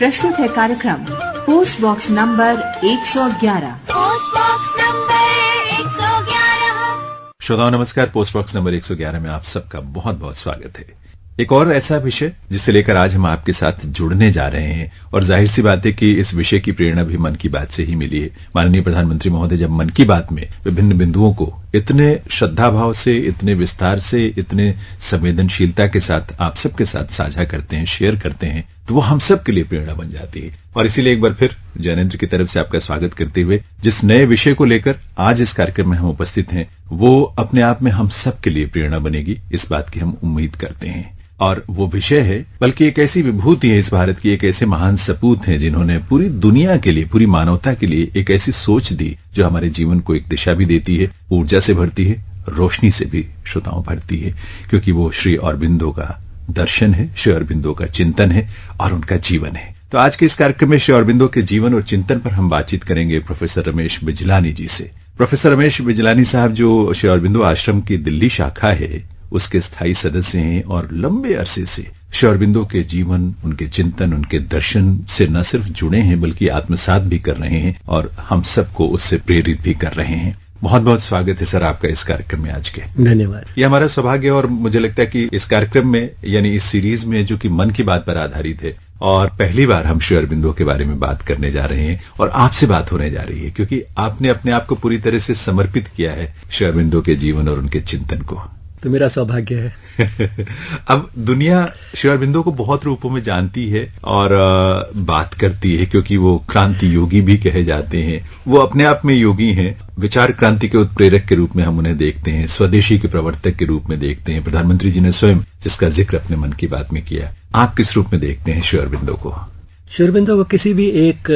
प्रस्तुत है कार्यक्रम post box number 111। Post box number 111। श्रोताओं नमस्कार। पोस्ट बॉक्स नंबर 111 में आप सबका बहुत बहुत स्वागत है। एक और ऐसा विषय जिसे लेकर आज हम आपके साथ जुड़ने जा रहे हैं, और जाहिर सी बात है कि इस विषय की प्रेरणा भी मन की बात से ही मिली है। माननीय प्रधानमंत्री महोदय जब मन की बात में विभिन्न बिंदुओं को इतने श्रद्धा भाव से, इतने विस्तार से, इतने संवेदनशीलता के साथ आप सबके साथ साझा करते हैं, शेयर करते हैं, तो वो हम सब के लिए प्रेरणा बन जाती है। और इसीलिए एक बार फिर जैनेन्द्र की तरफ से आपका स्वागत करते हुए जिस नए विषय को लेकर आज इस कार्यक्रम में हम उपस्थित हैं, वो अपने आप में हम सब के लिए प्रेरणा बनेगी, इस बात की हम उम्मीद करते हैं। और वो विषय है, बल्कि एक ऐसी विभूति है इस भारत की, एक ऐसे महान सपूत हैं जिन्होंने पूरी दुनिया के लिए, पूरी मानवता के लिए एक ऐसी सोच दी जो हमारे जीवन को एक दिशा भी देती है, ऊर्जा से भरती है, रोशनी से भी श्रोताओं भरती है, क्योंकि वो श्री अरबिंदो का दर्शन है, श्री अरबिंदो का चिंतन है और उनका जीवन है। तो आज के इस कार्यक्रम में श्री अरबिंदो के जीवन और चिंतन पर हम बातचीत करेंगे प्रोफेसर रमेश बिजलानी जी से। प्रोफेसर रमेश बिजलानी साहब जो श्री अरबिंदो आश्रम की दिल्ली शाखा है उसके स्थायी सदस्य हैं और लंबे अरसे से श्री अरबिंदो के जीवन, उनके चिंतन, उनके दर्शन से न सिर्फ जुड़े हैं बल्कि आत्मसात भी कर रहे हैं और हम सबको उससे प्रेरित भी कर रहे हैं। बहुत बहुत स्वागत है सर आपका इस कार्यक्रम में आज के। धन्यवाद। ये हमारा सौभाग्य, और मुझे लगता है कि इस कार्यक्रम में यानी इस सीरीज में जो कि मन की बात पर आधारित है, और पहली बार हम श्री अरबिंदो के बारे में बात करने जा रहे हैं और आपसे बात होने जा रही है, क्योंकि आपने अपने आप को पूरी तरह से समर्पित किया है श्री अरबिंदो के जीवन और उनके चिंतन को। तो मेरा सौभाग्य है। अब दुनिया श्री अरबिंदो को बहुत रूपों में जानती है और बात करती है, क्योंकि वो क्रांति योगी भी कहे जाते हैं। वो अपने आप में योगी हैं, विचार क्रांति के उत्प्रेरक के रूप में हम उन्हें देखते हैं, स्वदेशी के प्रवर्तक के रूप में देखते हैं। प्रधानमंत्री जी ने स्वयं जिसका जिक्र अपने मन की बात में किया। आप किस रूप में देखते हैं श्री अरबिंदो को? श्री अरबिंदो को किसी भी एक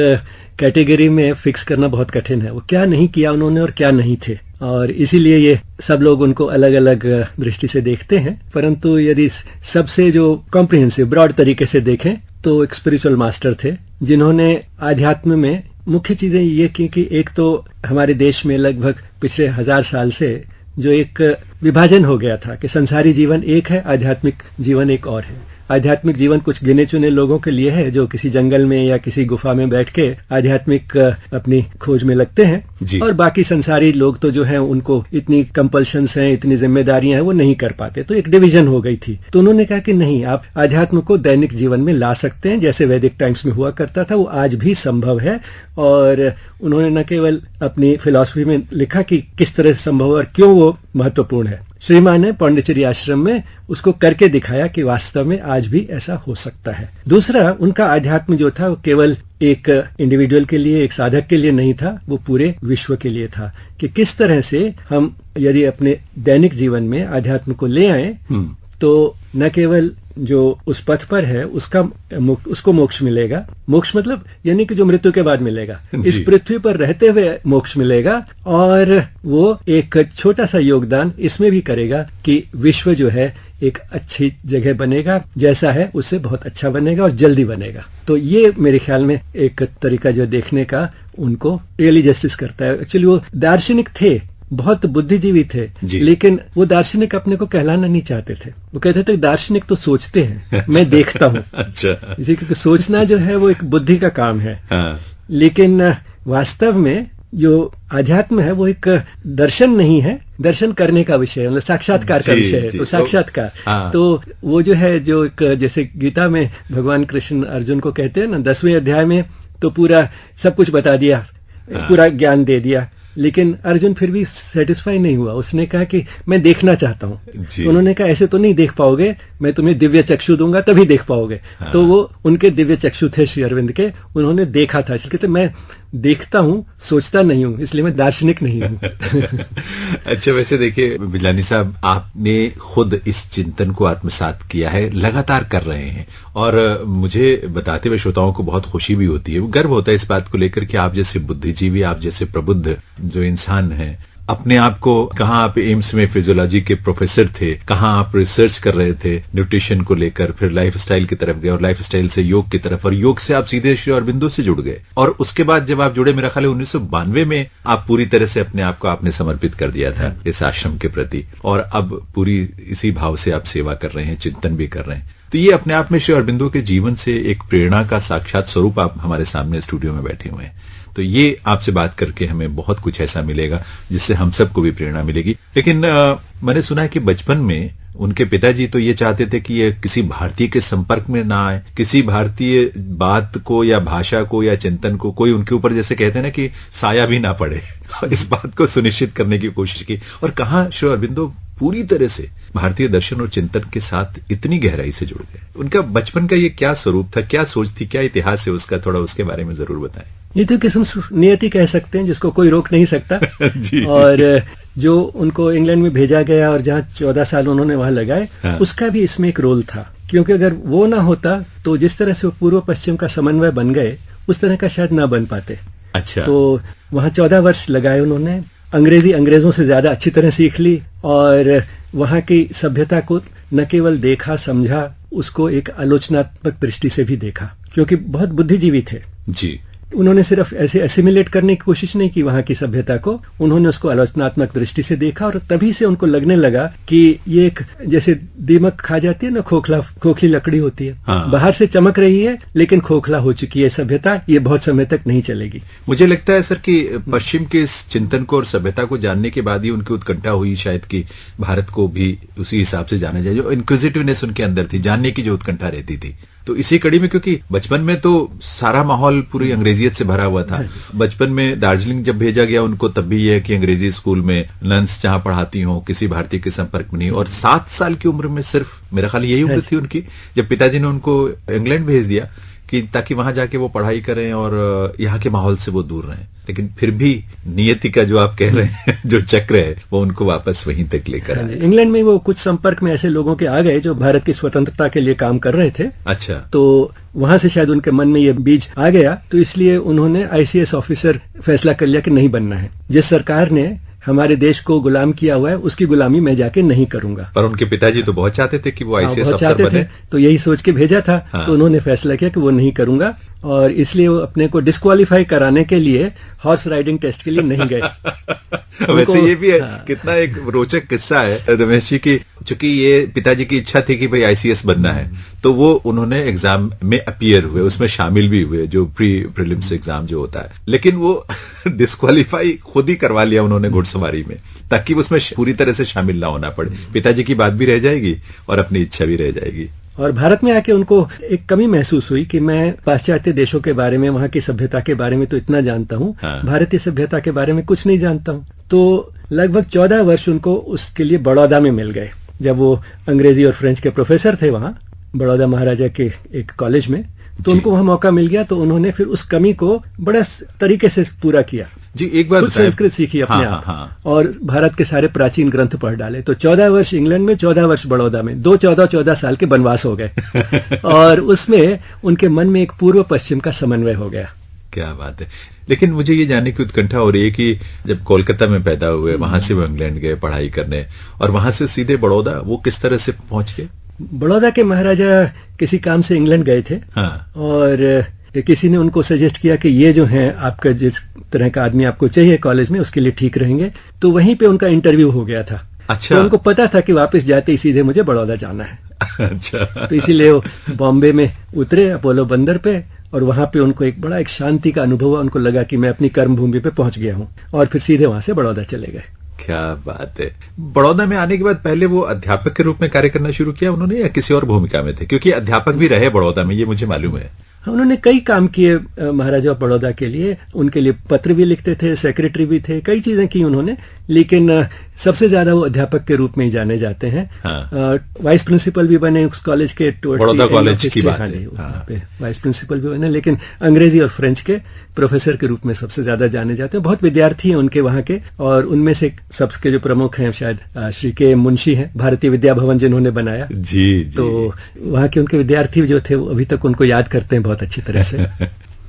कैटेगरी में फिक्स करना बहुत कठिन है। वो क्या नहीं किया उन्होंने और क्या नहीं थे, और इसीलिए ये सब लोग उनको अलग अलग दृष्टि से देखते हैं। परंतु यदि सबसे जो कॉम्प्रिहेंसिव ब्रॉड तरीके से देखें तो एक स्पिरिचुअल मास्टर थे, जिन्होंने आध्यात्म में मुख्य चीजें ये की कि एक तो हमारे देश में लगभग पिछले 1000 साल से जो एक विभाजन हो गया था कि संसारी जीवन एक है, आध्यात्मिक जीवन एक और है। आध्यात्मिक जीवन कुछ गिने चुने लोगों के लिए है जो किसी जंगल में या किसी गुफा में बैठ के आध्यात्मिक अपनी खोज में लगते हैं, और बाकी संसारी लोग तो जो है उनको इतनी कंपल्शंस हैं, इतनी जिम्मेदारियां हैं, वो नहीं कर पाते। तो एक डिवीजन हो गई थी। तो उन्होंने कहा कि नहीं, आप आध्यात्म को दैनिक जीवन में ला सकते हैं, जैसे वैदिक टाइम्स में हुआ करता था, वो आज भी संभव है। और उन्होंने न केवल अपनी फिलॉसफी में लिखा कि किस तरह से संभव और क्यों वो महत्वपूर्ण है, श्रीमान ने पांडिचेरी आश्रम में उसको करके दिखाया कि वास्तव में आज भी ऐसा हो सकता है। दूसरा, उनका आध्यात्म जो था वो केवल एक इंडिविजुअल के लिए, एक साधक के लिए नहीं था, वो पूरे विश्व के लिए था कि किस तरह से हम यदि अपने दैनिक जीवन में आध्यात्म को ले आए तो न केवल जो उस पथ पर है उसको मोक्ष मिलेगा। मोक्ष मतलब यानी कि जो मृत्यु के बाद मिलेगा, इस पृथ्वी पर रहते हुए मोक्ष मिलेगा, और वो एक छोटा सा योगदान इसमें भी करेगा कि विश्व जो है एक अच्छी जगह बनेगा, जैसा है उससे बहुत अच्छा बनेगा और जल्दी बनेगा। तो ये मेरे ख्याल में एक तरीका जो देखने का उनको रियली जस्टिस करता है। एक्चुअली वो दार्शनिक थे, बहुत बुद्धिजीवी थे, लेकिन वो दार्शनिक अपने को कहलाना नहीं चाहते थे। वो कहते थे दार्शनिक तो सोचते हैं, मैं देखता हूँ। अच्छा। इसी क्योंकि सोचना जो है वो एक बुद्धि का काम है। हाँ। लेकिन वास्तव में जो आध्यात्म है वो एक दर्शन नहीं है, दर्शन करने का विषय है, मतलब साक्षात्कार का विषय है। तो साक्षात्कार तो वो जो है, जो एक जैसे गीता में भगवान कृष्ण अर्जुन को कहते हैं ना, 10वें अध्याय में तो पूरा सब कुछ बता दिया, पूरा ज्ञान दे दिया, लेकिन अर्जुन फिर भी सेटिस्फाई नहीं हुआ। उसने कहा कि मैं देखना चाहता हूँ। तो उन्होंने कहा ऐसे तो नहीं देख पाओगे, मैं तुम्हें दिव्य चक्षु दूंगा तभी देख पाओगे। तो वो उनके दिव्य चक्षु थे श्री अरविंद के, उन्होंने देखा था। इसलिए कहते मैं देखता हूँ, सोचता नहीं हूँ, इसलिए मैं दार्शनिक नहीं हूँ। अच्छा, वैसे देखिए बिजलानी साहब, आपने खुद इस चिंतन को आत्मसात किया है, लगातार कर रहे हैं, और मुझे बताते हुए श्रोताओं को बहुत खुशी भी होती है, गर्व होता है इस बात को लेकर कि आप जैसे बुद्धिजीवी, आप जैसे प्रबुद्ध जो इंसान हैं, अपने आप को, कहाँ आप एम्स में फिजियोलॉजी के प्रोफेसर थे, कहाँ आप रिसर्च कर रहे थे न्यूट्रिशन को लेकर, फिर लाइफस्टाइल की तरफ गए और लाइफस्टाइल से योग की तरफ, और योग से आप सीधे श्री अरबिंदो से जुड़ गए, और उसके बाद जब आप जुड़े, मेरा ख्याल है 1992 में आप पूरी तरह से अपने आप को आपने समर्पित कर दिया था इस आश्रम के प्रति, और अब पूरी इसी भाव से आप सेवा कर रहे हैं, चिंतन भी कर रहे हैं। तो ये अपने आप में श्री अरबिंदो के जीवन से एक प्रेरणा का साक्षात स्वरूप आप हमारे सामने स्टूडियो में बैठे हुए हैं। तो ये आपसे बात करके हमें बहुत कुछ ऐसा मिलेगा जिससे हम सबको भी प्रेरणा मिलेगी। लेकिन मैंने सुना है कि बचपन में उनके पिताजी तो ये चाहते थे कि ये किसी भारतीय के संपर्क में ना आए, किसी भारतीय बात को या भाषा को या चिंतन को कोई उनके ऊपर, जैसे कहते हैं ना, कि साया भी ना पड़े। इस बात को सुनिश्चित करने की कोशिश की। और कहाँ श्री अरबिंदो पूरी तरह से भारतीय दर्शन और चिंतन के साथ इतनी गहराई से जुड़ गए। उनका बचपन का ये क्या स्वरूप था, क्या सोच थी, क्या इतिहास है उसका, थोड़ा उसके बारे में जरूर बताएं। ये तो किस्म नियति कह सकते हैं जिसको कोई रोक नहीं सकता। जी। और जो उनको इंग्लैंड में भेजा गया और जहाँ 14 साल उन्होंने वहां लगाए, हाँ। उसका भी इसमें एक रोल था। क्योंकि अगर वो ना होता तो जिस तरह से वो पूर्व पश्चिम का समन्वय बन गए, उस तरह का शायद ना बन पाते। अच्छा। तो वहाँ 14 वर्ष लगाए उन्होंने। अंग्रेजी अंग्रेजों से ज्यादा अच्छी तरह सीख ली और वहाँ की सभ्यता को न केवल देखा समझा, उसको एक आलोचनात्मक दृष्टि से भी देखा, क्योंकि बहुत बुद्धिजीवी थे जी। उन्होंने सिर्फ ऐसे एसिमिलेट करने की कोशिश नहीं की वहां की सभ्यता को, उन्होंने उसको आलोचनात्मक दृष्टि से देखा। और तभी से उनको लगने लगा कि ये एक, जैसे दीमक खा जाती है ना, खोखली लकड़ी होती है। हाँ। बाहर से चमक रही है लेकिन खोखला हो चुकी है सभ्यता, ये बहुत समय तक नहीं चलेगी। मुझे लगता है सर कि पश्चिम के इस चिंतन को और सभ्यता को जानने के बाद ही उनकी उत्कंठा हुई शायद कि भारत को भी उसी हिसाब से जाना जाए। जो इंक्विजिटिवनेस उनके अंदर थी, जानने की जो उत्कंठा रहती थी, तो इसी कड़ी में, क्योंकि बचपन में तो सारा माहौल पूरी अंग्रेजियत से भरा हुआ था। बचपन में दार्जिलिंग जब भेजा गया उनको, तब भी यह है कि अंग्रेजी स्कूल में नन्स जहां पढ़ाती हो, किसी भारतीय के संपर्क में नहीं। और 7 साल की उम्र में, सिर्फ मेरा ख्याल यही उम्र थी उनकी, जब पिताजी ने उनको इंग्लैंड भेज दिया कि ताकि वहां जाके वो पढ़ाई करें और यहाँ के माहौल से वो दूर रहें। लेकिन फिर भी नियति का जो आप कह रहे हैं जो चक्र है, वो उनको वापस वहीं तक लेकर आए। इंग्लैंड में वो कुछ संपर्क में ऐसे लोगों के आ गए जो भारत की स्वतंत्रता के लिए काम कर रहे थे। अच्छा। तो वहां से शायद उनके मन में ये बीज आ गया, तो इसलिए उन्होंने ICS ऑफिसर फैसला कर लिया कि नहीं बनना है। जिस सरकार ने हमारे देश को गुलाम किया हुआ है उसकी गुलामी मैं जाके नहीं करूंगा। पर उनके पिताजी तो बहुत चाहते थे कि वो ICS बहुत अफसर चाहते बने। थे, तो यही सोच के भेजा था। हाँ। तो उन्होंने फैसला किया कि वो नहीं करूंगा, और इसलिए वो अपने को डिस्क्वालीफाई कराने के लिए हॉर्स राइडिंग टेस्ट के लिए नहीं गए। वैसे ये भी है, हाँ। कितना एक रोचक किस्सा है रमेश जी की। चूंकि ये पिताजी की इच्छा थी कि भाई ICS बनना है, तो वो उन्होंने एग्जाम में अपीयर हुए, उसमें शामिल भी हुए, जो प्रीलिम्स एग्जाम जो होता है। लेकिन वो डिस्क्वालीफाई खुद ही करवा लिया उन्होंने घुड़सवारी में, ताकि उसमें पूरी तरह से शामिल ना होना पड़े। पिताजी की बात भी रह जाएगी और अपनी इच्छा भी रह जाएगी। और भारत में आके उनको एक कमी महसूस हुई कि मैं पाश्चात्य देशों के बारे में, वहां की सभ्यता के बारे में तो इतना जानता हूँ, हाँ। भारतीय सभ्यता के बारे में कुछ नहीं जानता हूँ। तो लगभग 14 वर्ष उनको उसके लिए बड़ौदा में मिल गए, जब वो अंग्रेजी और फ्रेंच के प्रोफेसर थे वहां बड़ौदा महाराजा के एक कॉलेज में। तो उनको वहां मौका मिल गया, तो उन्होंने फिर उस कमी को बड़ा तरीके से पूरा किया। जी, एक बार खुद संस्कृत सीखी अपने हाँ, आप, हाँ। और भारत के सारे प्राचीन ग्रंथ पढ़ डाले। तो 14 वर्ष इंग्लैंड में, 14 वर्ष बड़ौदा में, 14 साल के वनवास हो गए। और उसमें उनके मन में एक पूर्व पश्चिम का समन्वय हो गया। क्या बात है। लेकिन मुझे ये जानने की उत्कंठा हो रही है कि जब कोलकाता में पैदा हुए, वहां से वो इंग्लैंड गए पढ़ाई करने, और वहां से सीधे बड़ौदा वो किस तरह से पहुंच गए? बड़ौदा के महाराजा किसी काम से इंग्लैंड गए थे। हाँ। और किसी ने उनको सजेस्ट किया कि ये जो है आपका, जिस तरह का आदमी आपको चाहिए कॉलेज में, उसके लिए ठीक रहेंगे। तो वहीं पे उनका इंटरव्यू हो गया था। अच्छा। तो उनको पता था कि वापस जाते ही सीधे मुझे बड़ौदा जाना है। अच्छा। तो इसीलिए वो बॉम्बे में उतरे अपोलो बंदर पे, और वहां पे उनको एक शांति का अनुभव हुआ। उनको लगा कि मैं अपनी कर्म भूमि पे पहुंच गया हूं, और फिर सीधे वहां से बड़ौदा चले गए। क्या बात है। बड़ौदा में आने के बाद पहले वो अध्यापक के रूप में कार्य करना शुरू किया उन्होंने, या किसी और भूमिका में थे? क्योंकि अध्यापक भी रहे बड़ौदा में, ये मुझे मालूम है। उन्होंने कई काम किए महाराजा ऑफ बड़ौदा के लिए। उनके लिए पत्र भी लिखते थे, सेक्रेटरी भी थे, कई चीजें की उन्होंने। लेकिन सबसे ज्यादा वो अध्यापक के रूप में ही जाने जाते हैं। हाँ। वाइस प्रिंसिपल भी बने उस कॉलेज के, बड़ौदा कॉलेज की बात है। हाँ। पे वाइस प्रिंसिपल भी बने, लेकिन अंग्रेजी और फ्रेंच के प्रोफेसर के रूप में सबसे ज्यादा जाने जाते हैं। बहुत विद्यार्थी हैं उनके वहां के, और उनमें से सबके जो प्रमुख हैं शायद श्री के मुंशी हैं, भारतीय विद्या भवन जिन्होंने बनाया। जी। तो वहां के उनके विद्यार्थी जो थे वो अभी तक उनको याद करते हैं बहुत अच्छी तरह से।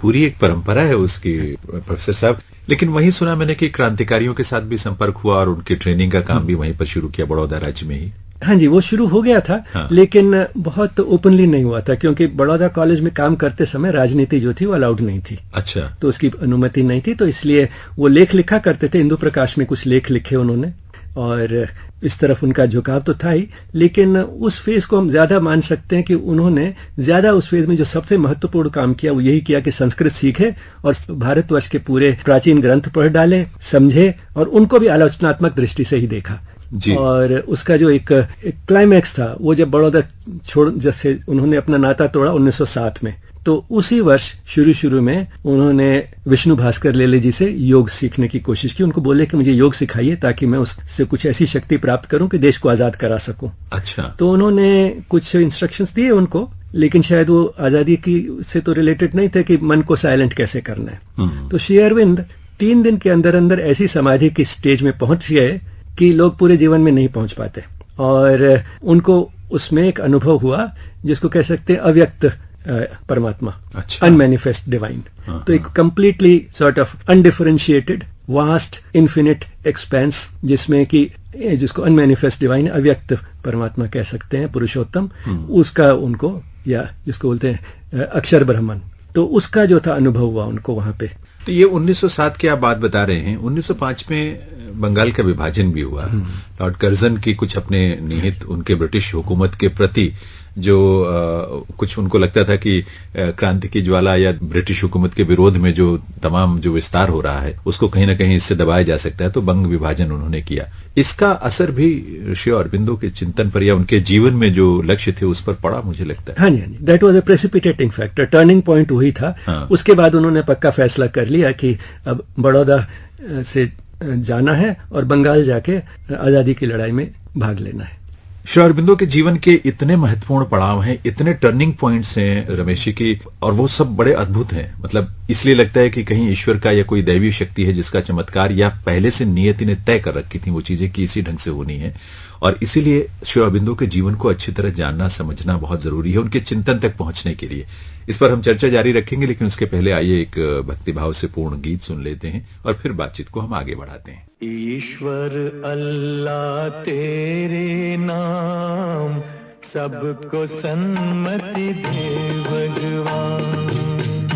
पूरी एक परंपरा है उसकी, प्रोफेसर साहब। लेकिन वहीं सुना मैंने कि क्रांतिकारियों के साथ भी संपर्क हुआ, और उनके ट्रेनिंग का काम भी वहीं पर शुरू किया, बड़ौदा राज्य में ही। हाँ जी, वो शुरू हो गया था। हाँ। लेकिन बहुत ओपनली नहीं हुआ था, क्योंकि बड़ौदा कॉलेज में काम करते समय राजनीति जो थी वो अलाउड नहीं थी। अच्छा। तो उसकी अनुमति नहीं थी, तो इसलिए वो लेख लिखा करते थे। इंदु प्रकाश में कुछ लेख लिखे उन्होंने, और इस तरफ उनका झुकाव तो था ही, लेकिन उस फेज को हम ज्यादा मान सकते हैं कि उन्होंने ज्यादा उस फेज में जो सबसे महत्वपूर्ण काम किया वो यही किया कि संस्कृत सीखे और भारतवर्ष के पूरे प्राचीन ग्रंथ पढ़ डाले, समझे और उनको भी आलोचनात्मक दृष्टि से ही देखा जी। और उसका जो एक क्लाइमैक्स था वो जब बड़ौदा छोड़ जैसे उन्होंने अपना नाता तोड़ा 1907 में, तो उसी वर्ष शुरू में उन्होंने विष्णु भास्कर लेले जी से योग सीखने की कोशिश की। उनको बोले कि मुझे योग सिखाइए ताकि मैं उससे कुछ ऐसी शक्ति प्राप्त करूं कि देश को आजाद करा सकूं। अच्छा। तो उन्होंने कुछ इंस्ट्रक्शंस दिए उनको, लेकिन शायद वो आजादी की से तो रिलेटेड नहीं थे कि मन को साइलेंट कैसे करना है। तो श्री अरविंद 3 दिन के अंदर अंदर ऐसी समाधि की स्टेज में पहुंच गए कि लोग पूरे जीवन में नहीं पहुंच पाते, और उनको उसमें एक अनुभव हुआ जिसको कह सकते हैं अव्यक्त परमात्मा, अच्छा। Unmanifest divine. तो एक completely sort of undifferentiated vast infinite expense जिसमें कि जिसको अनमैनिफेस्ट डिवाइन अव्यक्त परमात्मा कह सकते हैं, पुरुषोत्तम, उसका उनको, या जिसको बोलते हैं अक्षर ब्रह्मन, तो उसका जो था अनुभव हुआ उनको वहां पे। तो ये 1907 की आप बात बता रहे हैं। 1905 में बंगाल का विभाजन भी हुआ। लॉर्ड कर्जन की कुछ अपने निहित उनके ब्रिटिश हुकूमत के प्रति जो कुछ उनको लगता था कि क्रांति की ज्वाला या ब्रिटिश हुकूमत के विरोध में जो तमाम जो विस्तार हो रहा है उसको कहीं ना कहीं इससे दबाया जा सकता है, तो बंग विभाजन उन्होंने किया। इसका असर भी श्री अरबिंदो के चिंतन पर या उनके जीवन में जो लक्ष्य थे उस पर पड़ा, मुझे लगता है। हाँ जी, that was a precipitating factor, turning point वही था। हाँ। उसके बाद उन्होंने पक्का फैसला कर लिया कि अब बड़ौदा से जाना है और बंगाल जाके आजादी की लड़ाई में भाग लेना है। श्री अरबिंदो के जीवन के इतने महत्वपूर्ण पड़ाव हैं, इतने टर्निंग पॉइंट्स हैं रमेश जी की, और वो सब बड़े अद्भुत हैं। मतलब इसलिए लगता है कि कहीं ईश्वर का या कोई दैवीय शक्ति है जिसका चमत्कार या पहले से नियति ने तय कर रखी थी वो चीजें कि इसी ढंग से होनी है, और इसीलिए श्री अरबिंदो के जीवन को अच्छी तरह जानना समझना बहुत जरूरी है उनके चिंतन तक पहुंचने के लिए। इस पर हम चर्चा जारी रखेंगे, लेकिन उसके पहले आइए एक भक्तिभाव से पूर्ण गीत सुन लेते हैं और फिर बातचीत को हम आगे बढ़ाते हैं। ईश्वर अल्लाह तेरे नाम सबको सन्मति दे भगवान।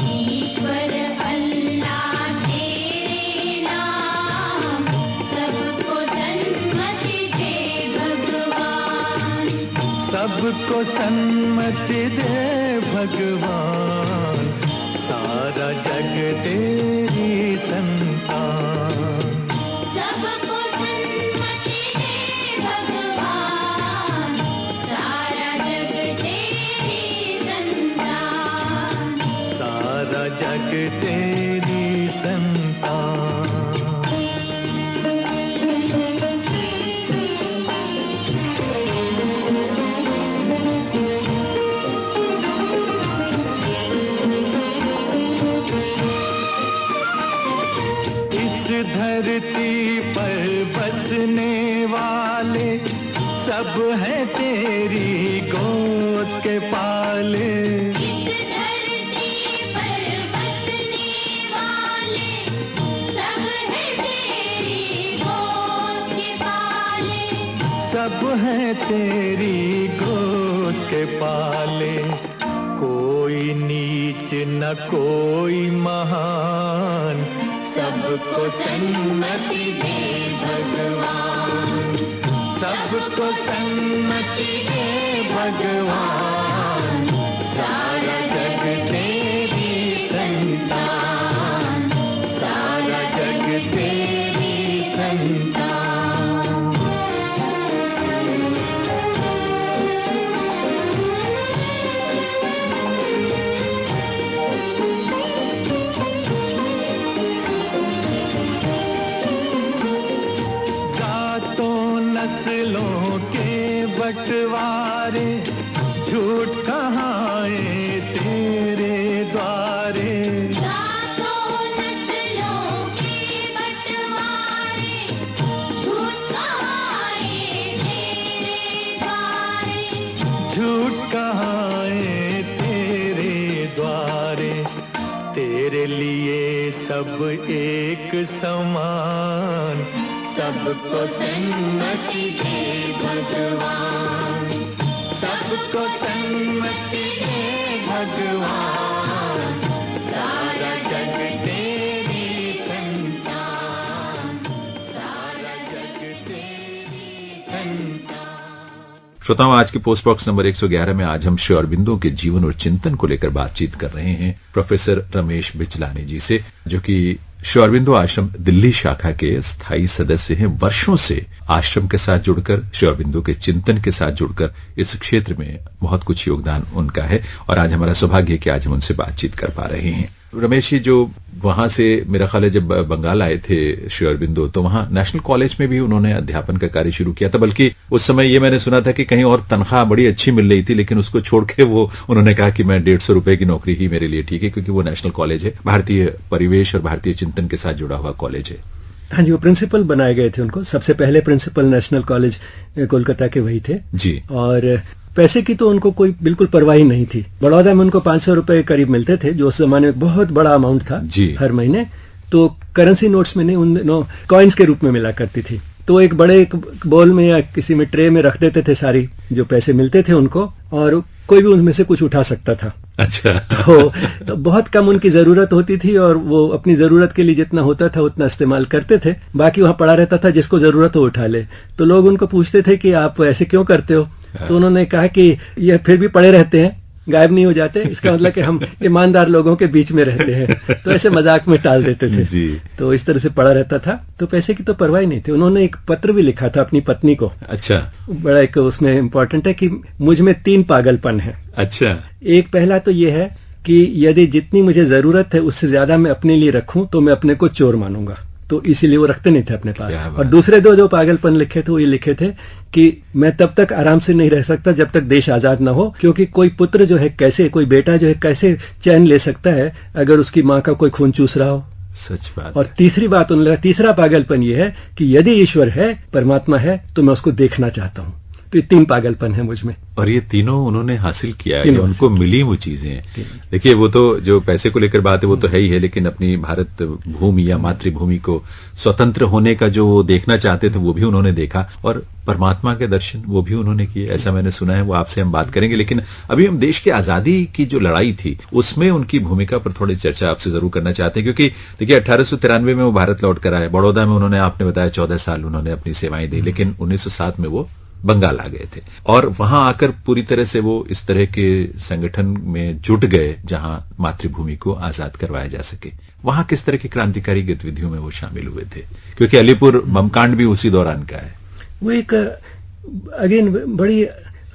ईश्वर अल्लाह तेरे नाम सबको सन्मति दे भगवान। सबको सन्मति दे भगवान, सारा जग तेरी संतान। सबको सन्मति दे भगवान, सारा जग तेरी संतान। सारा जग तेरी संतान। धरती पर बसने वाले सब हैं तेरी गोद के पाले। इस धरती पर बसने वाले सब हैं तेरी गोद के पाले। सब हैं तेरी गोद के पाले। कोई नीच न कोई महान, सबको सन्मति दे भगवान। सबको सन्मति दे भगवान, सारा जग तेरी संतान। सारा जग तेरी संतान। नस्लों के बंटवारे झूठ कहाए तेरे द्वारे। जातों नस्लों के बंटवारे झूठ कहाए तेरे द्वारे। झूठ कहाए तेरे द्वारे। तेरे लिए सब एक समान, सबको सन्मति दे भगवान। सबको सन्मति दे भगवान, सारा जग तेरी संतान। सारा जग तेरी श्रोताओं, आज के पोस्ट बॉक्स नंबर 111 में आज हम श्री अरबिंदो के जीवन और चिंतन को लेकर बातचीत कर रहे हैं प्रोफेसर रमेश बिचलानी जी से, जो कि श्री अरबिंदो आश्रम दिल्ली शाखा के स्थायी सदस्य हैं। वर्षों से आश्रम के साथ जुड़कर, श्री अरबिंदो के चिंतन के साथ जुड़कर इस क्षेत्र में बहुत कुछ योगदान उनका है और आज हमारा सौभाग्य है कि आज हम उनसे बातचीत कर पा रहे हैं। रमेश जी, जो वहां से मेरा ख्याल है जब बंगाल आए थे श्री अरबिंदो, तो वहां नेशनल कॉलेज में भी उन्होंने अध्यापन का कार्य शुरू किया था। बल्कि उस समय ये मैंने सुना था कि कहीं और तनख्वाह बड़ी अच्छी मिल रही थी, लेकिन उसको छोड़ के वो उन्होंने कहा कि मैं 150 रुपए की नौकरी ही मेरे लिए ठीक है, क्योंकि वो नेशनल कॉलेज है, भारतीय परिवेश और भारतीय चिंतन के साथ जुड़ा हुआ कॉलेज है। हाँ जी, वो प्रिंसिपल बनाए गए थे उनको। सबसे पहले प्रिंसिपल नेशनल कॉलेज कोलकाता के वही थे जी। और पैसे की तो उनको कोई बिल्कुल परवाह ही नहीं थी। बड़ौदा में उनको 500 रुपए करीब मिलते थे, जो उस जमाने में बहुत बड़ा अमाउंट था जी। हर महीने। तो करेंसी नोट्स में नहीं, उन दिनों कॉइन्स के रूप में मिला करती थी। तो एक बड़े एक बोल में या किसी में ट्रे में रख देते थे सारी जो पैसे मिलते थे उनको, और कोई भी उनमें से कुछ उठा सकता था। अच्छा। तो बहुत कम उनकी जरूरत होती थी और वो अपनी जरूरत के लिए जितना होता था उतना इस्तेमाल करते थे। बाकी वहां पड़ा रहता था, जिसको जरूरत हो उठा ले। तो लोग उनको पूछते थे कि आप ऐसे क्यों करते हो? तो उन्होंने कहा कि ये फिर भी पड़े रहते हैं, गायब नहीं हो जाते, इसका मतलब कि हम ईमानदार लोगों के बीच में रहते हैं। तो ऐसे मजाक में टाल देते थे जी। तो इस तरह से पड़ा रहता था। तो पैसे की तो परवाह ही नहीं थी। उन्होंने एक पत्र भी लिखा था अपनी पत्नी को। अच्छा। बड़ा एक उसमें इम्पोर्टेंट है कि मुझ में 3 पागलपन है। अच्छा। एक पहला तो ये है कि यदि जितनी मुझे जरूरत है उससे ज्यादा मैं अपने लिए रखूं तो मैं अपने को चोर मानूंगा। तो इसीलिए वो रखते नहीं थे अपने पास। और दूसरे 2 जो पागलपन लिखे थे वो ये लिखे थे कि मैं तब तक आराम से नहीं रह सकता जब तक देश आजाद ना हो, क्योंकि कोई पुत्र जो है कैसे, कोई बेटा जो है कैसे चैन ले सकता है अगर उसकी माँ का कोई खून चूस रहा हो। सच बात। और तीसरी बात उन्होंने, तीसरा पागलपन ये है कि यदि ईश्वर है, परमात्मा है, तो मैं उसको देखना चाहता हूँ। तो ये 3 पागलपन है मुझ में। और ये तीनों उन्होंने हासिल किया, ये उनको मिली वो चीजें। देखिए, वो तो जो पैसे को लेकर बात है वो तो है ही है, लेकिन अपनी भारत भूमि या मातृभूमि को स्वतंत्र होने का जो वो देखना चाहते थे वो भी उन्होंने देखा, और परमात्मा के दर्शन वो भी उन्होंने किए, ऐसा मैंने सुना है। वो आपसे हम बात करेंगे, लेकिन अभी हम देश की आजादी की जो लड़ाई थी उसमें उनकी भूमिका पर थोड़ी चर्चा आपसे जरूर करना चाहते हैं, क्योंकि देखिए 1893 में वो भारत लौट कर आए। बड़ौदा में उन्होंने, आपने बताया, 14 साल उन्होंने अपनी सेवाएं दी, लेकिन 1907 में वो बंगाल आ गए थे और वहां आकर पूरी तरह से वो इस तरह के संगठन में जुट गए जहां मातृभूमि को आजाद करवाया जा सके। वहां किस तरह की क्रांतिकारी गतिविधियों में वो शामिल हुए थे, क्योंकि अलीपुर बमकांड भी उसी दौरान का है। वो एक अगेन बड़ी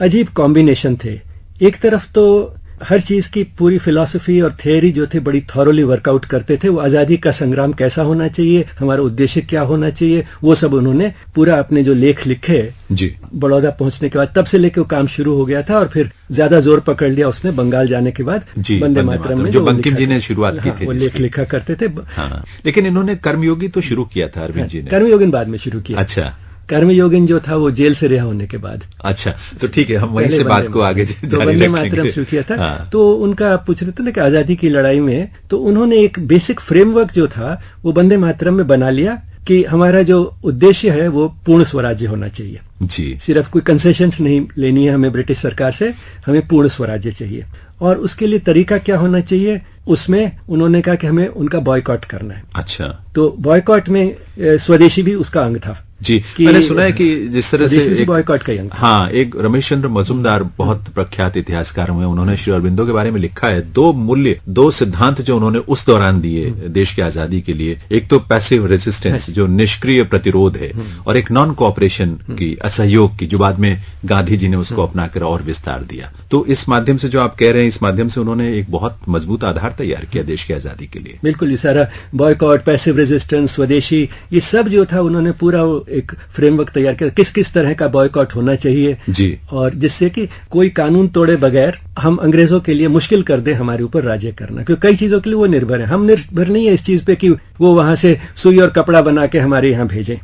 अजीब कॉम्बिनेशन थे। एक तरफ तो हर चीज की पूरी फिलॉसफी और थियरी जो थे बड़ी थॉरोली वर्कआउट करते थे। वो आजादी का संग्राम कैसा होना चाहिए, हमारा उद्देश्य क्या होना चाहिए, वो सब उन्होंने पूरा अपने जो लेख लिखे जी बड़ौदा पहुंचने के बाद, तब से लेकर वो काम शुरू हो गया था। और फिर ज्यादा जोर पकड़ लिया उसने बंगाल जाने के बाद वंदे मातरम में, जो बंकिम जी ने शुरुआत की थी, वो लेख लिखा करते थे। हाँ, लेकिन इन्होंने कर्मयोगी तो शुरू किया था अरविंद जी ने। कर्मयोगिन बाद में शुरू किया। अच्छा। कर्मयोगिन जो था वो जेल से रिहा होने के बाद। अच्छा, तो ठीक है, हम वहीं से बात को आगे तो वंदे मातरम शुरू किया था। हाँ। तो उनका आप पूछ रहे थे ना कि आजादी की लड़ाई में, तो उन्होंने एक बेसिक फ्रेमवर्क जो था वो वंदे मातरम में बना लिया कि हमारा जो उद्देश्य है वो पूर्ण स्वराज्य होना चाहिए जी। सिर्फ कोई कंसेशंस नहीं लेनी है हमें ब्रिटिश सरकार से, हमें पूर्ण स्वराज्य चाहिए। और उसके लिए तरीका क्या होना चाहिए, उसमें उन्होंने कहा कि हमें उनका बॉयकॉट करना है। अच्छा। तो बॉयकॉट में स्वदेशी भी उसका अंग था जी। मैंने सुना है कि जिस तरह से बॉयकॉट का अंग था। हाँ, एक रमेश चंद्र मजुमदार बहुत प्रख्यात इतिहासकार हुए, उन्होंने श्री अरबिंदो के बारे में लिखा है 2 मूल्य, 2 सिद्धांत जो उन्होंने उस दौरान दिए देश की आजादी के लिए। एक तो पैसिव रेजिस्टेंस, जो निष्क्रिय प्रतिरोध है, और एक नॉन कोऑपरेशन की, असहयोग की, जो बाद में गांधी जी ने उसको अपनाकर और विस्तार दिया। तो इस माध्यम से जो आप कह रहे हैं, इस माध्यम से उन्होंने एक बहुत मजबूत आधार तैयार किया देश की आजादी के लिए। बिल्कुल, ये सारा बॉयकॉट, पैसिव रेजिस्टेंस, स्वदेशी, ये सब जो था उन्होंने पूरा एक फ्रेमवर्क तैयार किया किस किस तरह का बॉयकॉट होना चाहिए जी। और जिससे कि कोई कानून तोड़े बगैर हम अंग्रेजों के लिए मुश्किल कर दे हमारे ऊपर राज्य करना, क्योंकि कई चीजों के लिए वो निर्भर है। हम निर्भर नहीं है इस चीज पे कि वो वहां से सुई और कपड़ा बना के हमारे यहाँ भेजें।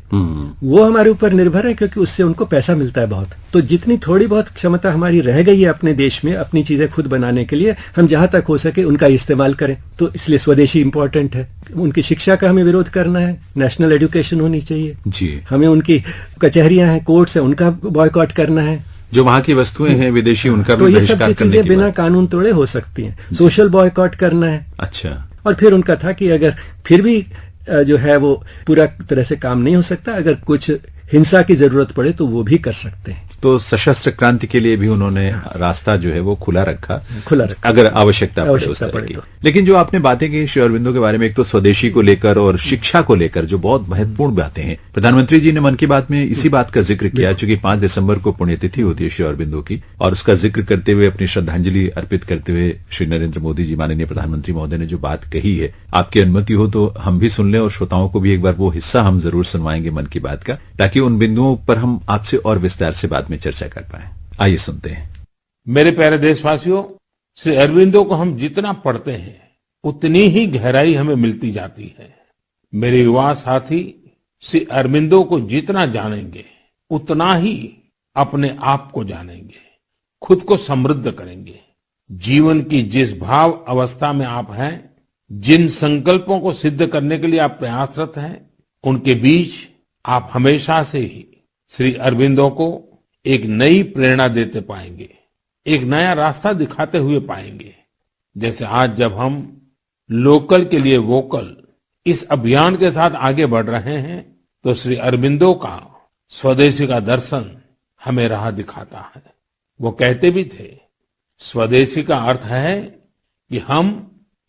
वो हमारे ऊपर निर्भर है क्योंकि उससे उनको पैसा मिलता है बहुत। तो जितनी थोड़ी बहुत क्षमता हमारी रह गई है अपने देश में अपनी चीजें खुद बनाने के लिए, हम जहां तक हो सके उनका इस्तेमाल करें। तो इसलिए स्वदेशी इंपॉर्टेंट है। उनकी शिक्षा का हमें विरोध करना है, नेशनल एजुकेशन होनी चाहिए जी। हमें उनकी कचहरियां हैं, कोर्ट्स हैं, उनका बॉयकॉट करना है। जो वहां की वस्तुएं हैं विदेशी, उनका तो भी ये सब चीजें बिना कानून तोड़े हो सकती हैं। सोशल बॉयकॉट करना है। अच्छा। और फिर उनका था कि अगर फिर भी जो है वो पूरा तरह से काम नहीं हो सकता, अगर कुछ हिंसा की जरूरत पड़े तो वो भी कर सकते हैं। तो सशस्त्र क्रांति के लिए भी उन्होंने रास्ता जो है वो खुला रखा अगर आवश्यकता पड़े उस तरह की। लेकिन जो आपने बातें की श्री अरबिंदो के बारे में, एक तो स्वदेशी को लेकर और शिक्षा को लेकर जो बहुत महत्वपूर्ण बातें हैं, प्रधानमंत्री जी ने मन की बात में इसी बात का जिक्र किया, चूंकि 5 दिसंबर को पुण्यतिथि होती है श्री अरबिंदो की, और उसका जिक्र करते हुए अपनी श्रद्धांजलि अर्पित करते हुए श्री नरेंद्र मोदी जी, माननीय प्रधानमंत्री महोदय ने जो बात कही है, आपकी अनुमति हो तो हम भी सुन लें और श्रोताओं को भी एक बार वो हिस्सा हम जरूर सुनवाएंगे मन की बात का, ताकि उन बिंदुओं पर हम आपसे और विस्तार से बाद में चर्चा कर पाए। आइए सुनते हैं। मेरे प्यारे देशवासियों, श्री अरबिंदो को हम जितना पढ़ते हैं उतनी ही गहराई हमें मिलती जाती है। मेरे युवा साथी श्री अरबिंदो को जितना जानेंगे उतना ही अपने आप को जानेंगे, खुद को समृद्ध करेंगे। जीवन की जिस भाव अवस्था में आप हैं, जिन संकल्पों को सिद्ध करने के लिए आप प्रयासरत हैं, उनके बीच आप हमेशा से ही श्री अरबिंदो को एक नई प्रेरणा देते पाएंगे, एक नया रास्ता दिखाते हुए पाएंगे। जैसे आज जब हम लोकल के लिए वोकल इस अभियान के साथ आगे बढ़ रहे हैं, तो श्री अरबिंदो का स्वदेशी का दर्शन हमें राह दिखाता है। वो कहते भी थे, स्वदेशी का अर्थ है कि हम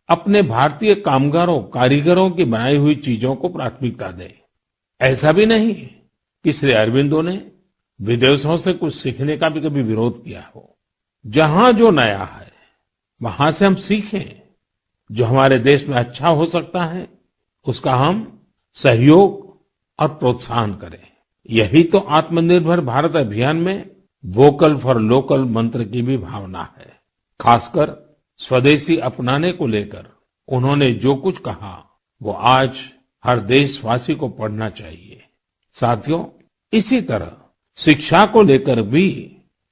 अपने भारतीय कामगारों, कारीगरों की बनाई हुई चीजों को प्राथमिकता दें। ऐसा भी नहीं कि श्री अरबिंदो ने विदेशों से कुछ सीखने का भी कभी विरोध किया हो। जहां जो नया है वहां से हम सीखें, जो हमारे देश में अच्छा हो सकता है उसका हम सहयोग और प्रोत्साहन करें। यही तो आत्मनिर्भर भारत अभियान में वोकल फॉर लोकल मंत्र की भी भावना है। खासकर स्वदेशी अपनाने को लेकर उन्होंने जो कुछ कहा वो आज हर देशवासी को पढ़ना चाहिए। साथियों, इसी तरह शिक्षा को लेकर भी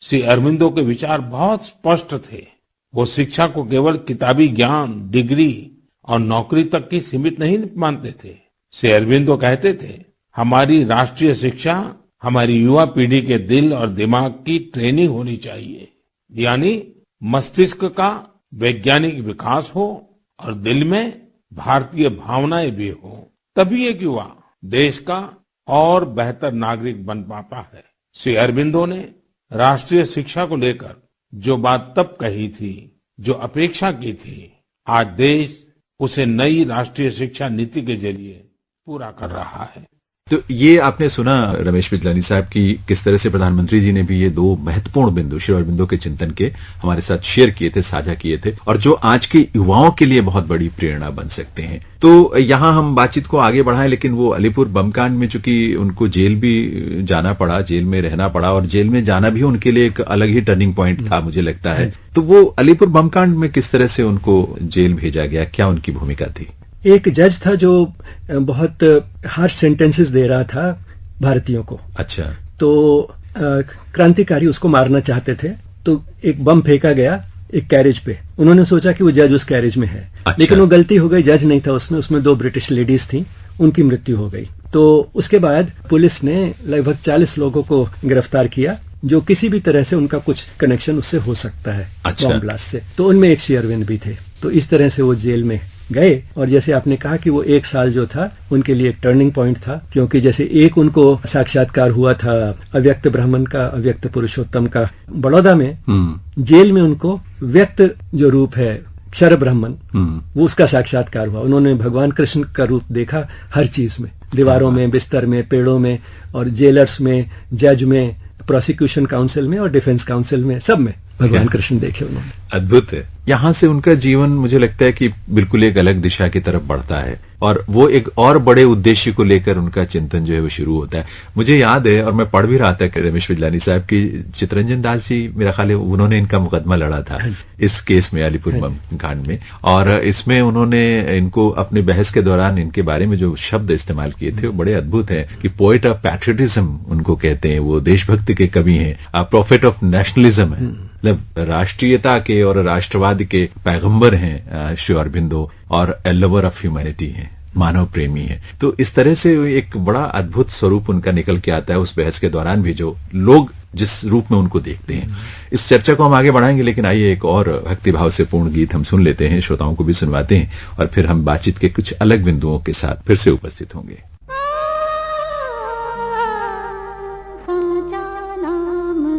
श्री अरबिंदो के विचार बहुत स्पष्ट थे। वो शिक्षा को केवल किताबी ज्ञान, डिग्री और नौकरी तक की सीमित नहीं मानते थे। श्री अरबिंदो कहते थे, हमारी राष्ट्रीय शिक्षा हमारी युवा पीढ़ी के दिल और दिमाग की ट्रेनिंग होनी चाहिए, यानी मस्तिष्क का वैज्ञानिक विकास हो और दिल में भारतीय भावनाएं भी हो, तभी एक युवा देश का और बेहतर नागरिक बन पाता है। श्री अरबिंदो ने राष्ट्रीय शिक्षा को लेकर जो बात तब कही थी, जो अपेक्षा की थी, आज देश उसे नई राष्ट्रीय शिक्षा नीति के जरिए पूरा कर रहा है। तो ये आपने सुना रमेश बिजलानी साहब की किस तरह से प्रधानमंत्री जी ने भी ये 2 महत्वपूर्ण बिंदु श्री अरबिंदो के चिंतन के हमारे साथ शेयर किए थे, साझा किए थे, और जो आज के युवाओं के लिए बहुत बड़ी प्रेरणा बन सकते हैं। तो यहाँ हम बातचीत को आगे बढ़ाएं, लेकिन वो अलीपुर बम कांड में चूंकि उनको जेल भी जाना पड़ा, जेल में रहना पड़ा, और जेल में जाना भी उनके लिए एक अलग ही टर्निंग पॉइंट था मुझे लगता है। तो वो अलीपुर बम कांड में किस तरह से उनको जेल भेजा गया, क्या उनकी भूमिका थी? एक जज था जो बहुत हार्श सेंटेंसेस दे रहा था भारतीयों को। अच्छा। तो क्रांतिकारी उसको मारना चाहते थे, तो एक बम फेंका गया एक कैरेज पे। उन्होंने सोचा कि वो जज उस कैरेज में है। अच्छा। लेकिन वो गलती हो गई, जज नहीं था उसमें 2 ब्रिटिश लेडीज थी, उनकी मृत्यु हो गई। तो उसके बाद पुलिस ने लगभग 40 लोगों को गिरफ्तार किया, जो किसी भी तरह से उनका कुछ कनेक्शन उससे हो सकता है। अच्छा। बम ब्लास्ट से। तो उनमें एक श्री अरविंद भी थे। तो इस तरह से वो जेल में गए, और जैसे आपने कहा कि वो 1 साल जो था उनके लिए एक टर्निंग पॉइंट था, क्योंकि जैसे एक उनको साक्षात्कार हुआ था अव्यक्त ब्राह्मण का, अव्यक्त पुरुषोत्तम का बड़ौदा में, जेल में उनको व्यक्त जो रूप है क्षर ब्राह्मण, वो उसका साक्षात्कार हुआ। उन्होंने भगवान कृष्ण का रूप देखा हर चीज में, दीवारों में, बिस्तर में, पेड़ों में, और जेलर्स में, जज में, प्रोसिक्यूशन काउंसिल में और डिफेंस काउंसिल में, सब में भगवान कृष्ण देखे उन्होंने। अद्भुत है। यहाँ से उनका जीवन मुझे लगता है कि बिल्कुल एक अलग दिशा की तरफ बढ़ता है, और वो एक और बड़े उद्देश्य को लेकर उनका चिंतन जो है वो शुरू होता है। मुझे याद है, और मैं पढ़ भी रहा था कि रमेश बिजलानी साहब की चितरंजन दास जी, मेरा ख्याल है उन्होंने इनका मुकदमा लड़ा था इस केस में, अलीपुर बम कांड में, और इसमें उन्होंने इनको अपने बहस के दौरान इनके बारे में जो शब्द इस्तेमाल किए थे वो बड़े अद्भुत है कि पोएट ऑफ पैट्रियटिज्म उनको कहते हैं, वो देशभक्ति के कवि हैं, प्रोफेट ऑफ नेशनलिज्म है, मतलब राष्ट्रीयता के और राष्ट्रवाद के पैगंबर हैं श्री अरबिंदो, और ए लवर ऑफ ह्यूमैनिटी है, मानव प्रेमी है। तो इस तरह से एक बड़ा अद्भुत स्वरूप उनका निकल के आता है उस बहस के दौरान भी, जो लोग जिस रूप में उनको देखते हैं। इस चर्चा को हम आगे बढ़ाएंगे, लेकिन आइए एक और भक्तिभाव से पूर्ण गीत हम सुन लेते हैं, श्रोताओं को भी सुनवाते हैं, और फिर हम बातचीत के कुछ अलग बिंदुओं के साथ फिर से उपस्थित होंगे। नाम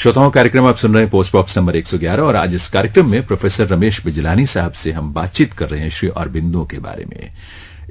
श्रोताओं, कार्यक्रम आप सुन रहे हैं पोस्ट बॉक्स नंबर 111 और आज इस कार्यक्रम में प्रोफेसर रमेश बिजलानी साहब से हम बातचीत कर रहे हैं श्री अरबिंदो के बारे में।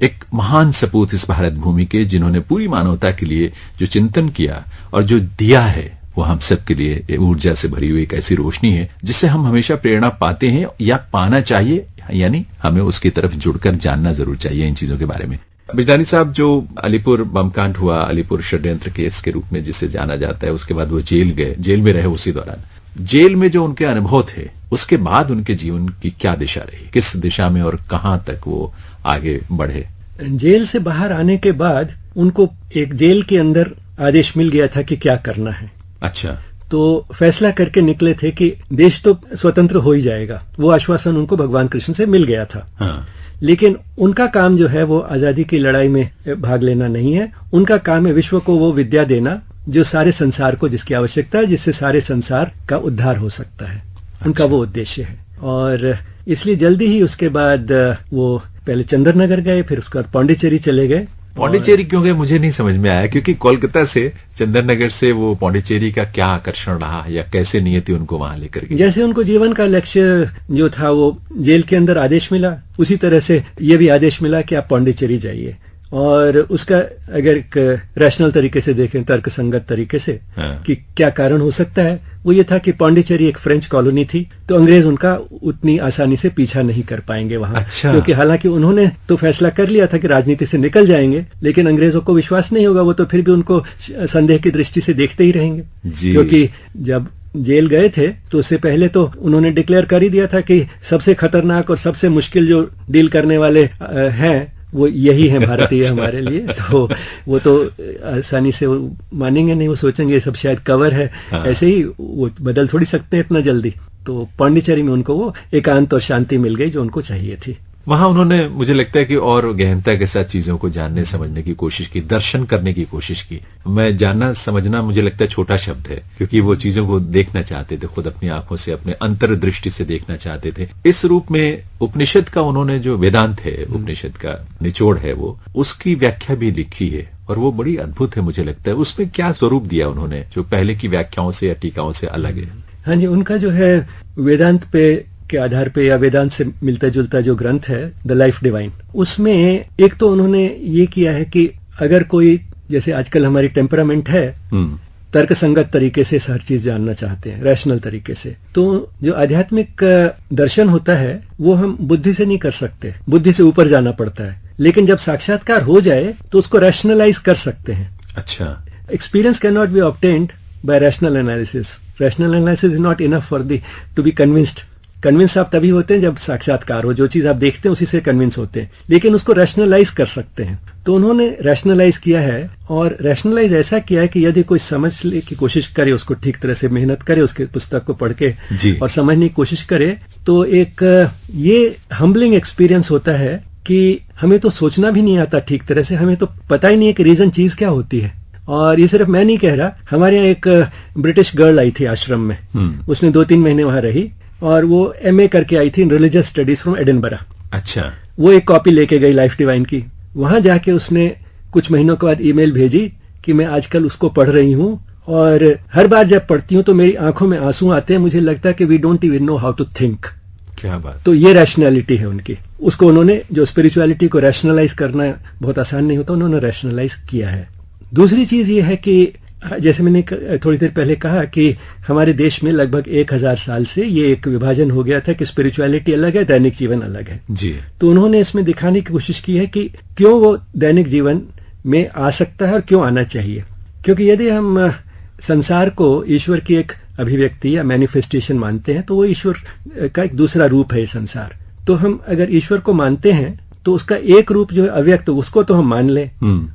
एक महान सपूत इस भारत भूमि के, जिन्होंने पूरी मानवता के लिए जो चिंतन किया और जो दिया है, वो हम सब के लिए ऊर्जा से भरी हुई एक ऐसी रोशनी है जिससे हम हमेशा प्रेरणा पाते हैं या पाना चाहिए, यानी हमें उसकी तरफ जुड़कर जानना जरूर चाहिए इन चीजों के बारे में। बिजलानी साहब, जो अलीपुर बमकांड हुआ, अलीपुर षड्यंत्र केस के रूप में जिसे जाना जाता है, उसके बाद वो जेल गए, जेल में रहे। उसी दौरान जेल में जो उनके अनुभव थे, उसके बाद उनके जीवन की क्या दिशा रही, किस दिशा में और कहां तक वो आगे बढ़े? जेल से बाहर आने के बाद उनको एक जेल के अंदर आदेश मिल गया था कि क्या करना है। अच्छा। तो फैसला करके निकले थे कि देश तो स्वतंत्र हो ही जाएगा। वो आश्वासन उनको भगवान कृष्ण से मिल गया था। हाँ। लेकिन उनका काम जो है वो आजादी की लड़ाई में भाग लेना नहीं है। उनका काम है विश्व को वो विद्या देना जो सारे संसार को, जिसकी आवश्यकता है, जिससे सारे संसार का उद्धार हो सकता है। उनका वो उद्देश्य है। और इसलिए जल्दी ही उसके बाद वो पहले चंद्रनगर गए, फिर उसके बाद पौंडीचेरी चले गए। पौंडीचेरी क्यों गए मुझे नहीं समझ में आया, क्योंकि कोलकाता से, चंद्रनगर से वो पौंडीचेरी का क्या आकर्षण रहा या कैसे नियति उनको वहां लेकर गई? जैसे उनको जीवन का लक्ष्य जो था, वो जेल के अंदर आदेश मिला, उसी तरह से ये भी आदेश मिला कि आप पौंडीचेरी जाइए। और उसका अगर एक रैशनल तरीके से देखें, तर्कसंगत तरीके से, हाँ। कि क्या कारण हो सकता है, वो ये था कि पौंडीचेरी एक फ्रेंच कॉलोनी थी, तो अंग्रेज उनका उतनी आसानी से पीछा नहीं कर पाएंगे वहां। अच्छा। क्योंकि हालांकि उन्होंने तो फैसला कर लिया था कि राजनीति से निकल जाएंगे, लेकिन अंग्रेजों को विश्वास नहीं होगा, वो तो फिर भी उनको संदेह की दृष्टि से देखते ही रहेंगे। जी। क्योंकि जब जेल गए थे तो उससे पहले तो उन्होंने डिक्लेयर कर ही दिया था कि सबसे खतरनाक और सबसे मुश्किल जो डील करने वाले हैं वो यही है भारतीय हमारे लिए। तो वो तो आसानी से वो मानेंगे नहीं, वो सोचेंगे ये सब शायद कवर है। हाँ। ऐसे ही वो बदल थोड़ी सकते हैं इतना जल्दी। तो पौंडीचेरी में उनको वो एकांत और शांति मिल गई जो उनको चाहिए थी। वहां उन्होंने, मुझे लगता है कि और गहनता के साथ चीजों को जानने समझने की कोशिश की, दर्शन करने की कोशिश की। मैं जानना समझना मुझे लगता है छोटा शब्द है, क्योंकि वो चीजों को देखना चाहते थे, खुद अपनी आंखों से, अपने अंतर्दृष्टि से देखना चाहते थे। इस रूप में उपनिषद का उन्होंने, जो वेदांत है, उपनिषद का निचोड़ है, वो उसकी व्याख्या भी लिखी है और वो बड़ी अद्भुत है मुझे लगता है। उसमें क्या स्वरूप दिया उन्होंने जो पहले की व्याख्याओं से या टीकाओं से अलग है? हाँ जी, उनका जो है वेदांत पे के आधार पे या वेदांत से मिलता जुलता जो ग्रंथ है, द लाइफ डिवाइन, उसमें एक तो उन्होंने ये किया है कि अगर कोई, जैसे आजकल हमारी टेम्परामेंट है, तर्कसंगत तरीके से हर चीज जानना चाहते हैं, रैशनल तरीके से, तो जो आध्यात्मिक दर्शन होता है वो हम बुद्धि से नहीं कर सकते, बुद्धि से ऊपर जाना पड़ता है। लेकिन जब साक्षात्कार हो जाए तो उसको रैशनलाइज कर सकते हैं। अच्छा। Experience can not be obtained by rational analysis. Rational analysis is not enough for the to be convinced. Convince आप तभी होते हैं जब साक्षात्कार हो, जो चीज आप देखते हैं उसी से कन्विंस होते हैं, लेकिन उसको रैशनलाइज कर सकते हैं। तो उन्होंने रैशनलाइज किया है, और रैशनलाइज ऐसा किया है कि यदि कोई समझने की कोशिश करे, उसको ठीक तरह से मेहनत करे, उसके पुस्तक को पढ़ के और समझने की कोशिश करे, तो एक ये हम्बलिंग एक्सपीरियंस होता है कि हमें तो सोचना भी नहीं आता ठीक तरह से, हमें तो पता ही नहीं है कि रीजन चीज क्या होती है। और ये सिर्फ मैं नहीं कह रहा, हमारे यहाँ एक ब्रिटिश गर्ल आई थी आश्रम में, उसने 2-3 महीने वहां रही और वो MA करके आई थी इन रिलीजियस स्टडीज फ्रॉम एडिनबरा। अच्छा। वो एक कॉपी लेके गई लाइफ डिवाइन की। वहां जाके उसने कुछ महीनों के बाद ईमेल भेजी कि मैं आजकल उसको पढ़ रही हूँ और हर बार जब पढ़ती हूँ तो मेरी आंखों में आंसू आते हैं, मुझे लगता है कि we don't even know how to think. क्या बात। तो ये रैशनैलिटी है उनकी। उसको उन्होंने, जो स्पिरिचुअलिटी को रैशनलाइज करना बहुत आसान नहीं होता, उन्होंने रैशनलाइज किया है। दूसरी चीज ये है कि जैसे मैंने थोड़ी देर पहले कहा कि हमारे देश में लगभग 1000 साल से ये एक विभाजन हो गया था कि स्पिरिचुअलिटी अलग है, दैनिक जीवन अलग है जी। तो उन्होंने इसमें दिखाने की कोशिश की है कि क्यों वो दैनिक जीवन में आ सकता है और क्यों आना चाहिए। क्योंकि यदि हम संसार को ईश्वर की एक अभिव्यक्ति या मैनिफेस्टेशन मानते हैं तो वो ईश्वर का एक दूसरा रूप है ये संसार। तो हम अगर ईश्वर को मानते हैं तो उसका एक रूप जो है अव्यक्त, उसको तो हम मान लें,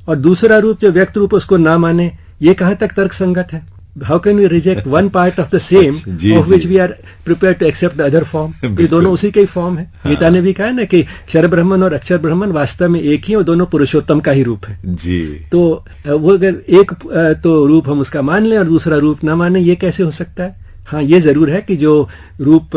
और दूसरा रूप जो व्यक्त रूप उसको ना माने, ये कहाँ तक तर्क संगत है? How can we reject one part of the same of which we are prepare to accept the other form? ये दोनों उसी का ही फॉर्म है। गीता ने भी कहा ना कि क्षर ब्रह्मन और अक्षर ब्रह्मन वास्तव में एक ही, और दोनों पुरुषोत्तम का ही रूप है जी। तो वो अगर एक तो रूप हम उसका मान लें और दूसरा रूप ना माने, ये कैसे हो सकता है? हाँ, ये जरूर है कि जो रूप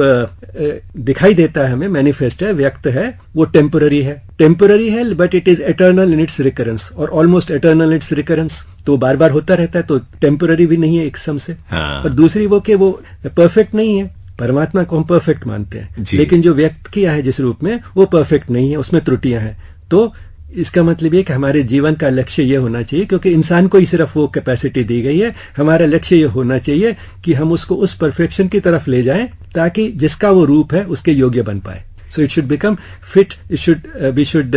दिखाई देता है हमें, मैनिफेस्ट है, व्यक्त है, वो टेम्पररी है but it is eternal in its recurrence और almost eternal in its recurrence. तो बार बार होता रहता है, तो टेम्पररी भी नहीं है एक सम से। हाँ। और दूसरी वो कि वो परफेक्ट नहीं है। परमात्मा को हम परफेक्ट मानते हैं, लेकिन जो व्यक्त किया है जिस रूप में, वो परफेक्ट नहीं है, उसमें त्रुटियां हैं। तो इसका मतलब ये कि हमारे जीवन का लक्ष्य ये होना चाहिए, क्योंकि इंसान को ही सिर्फ वो कैपेसिटी दी गई है, हमारा लक्ष्य ये होना चाहिए कि हम उसको उस परफेक्शन की तरफ ले जाएं ताकि जिसका वो रूप है उसके योग्य बन पाए। So it should become fit, we should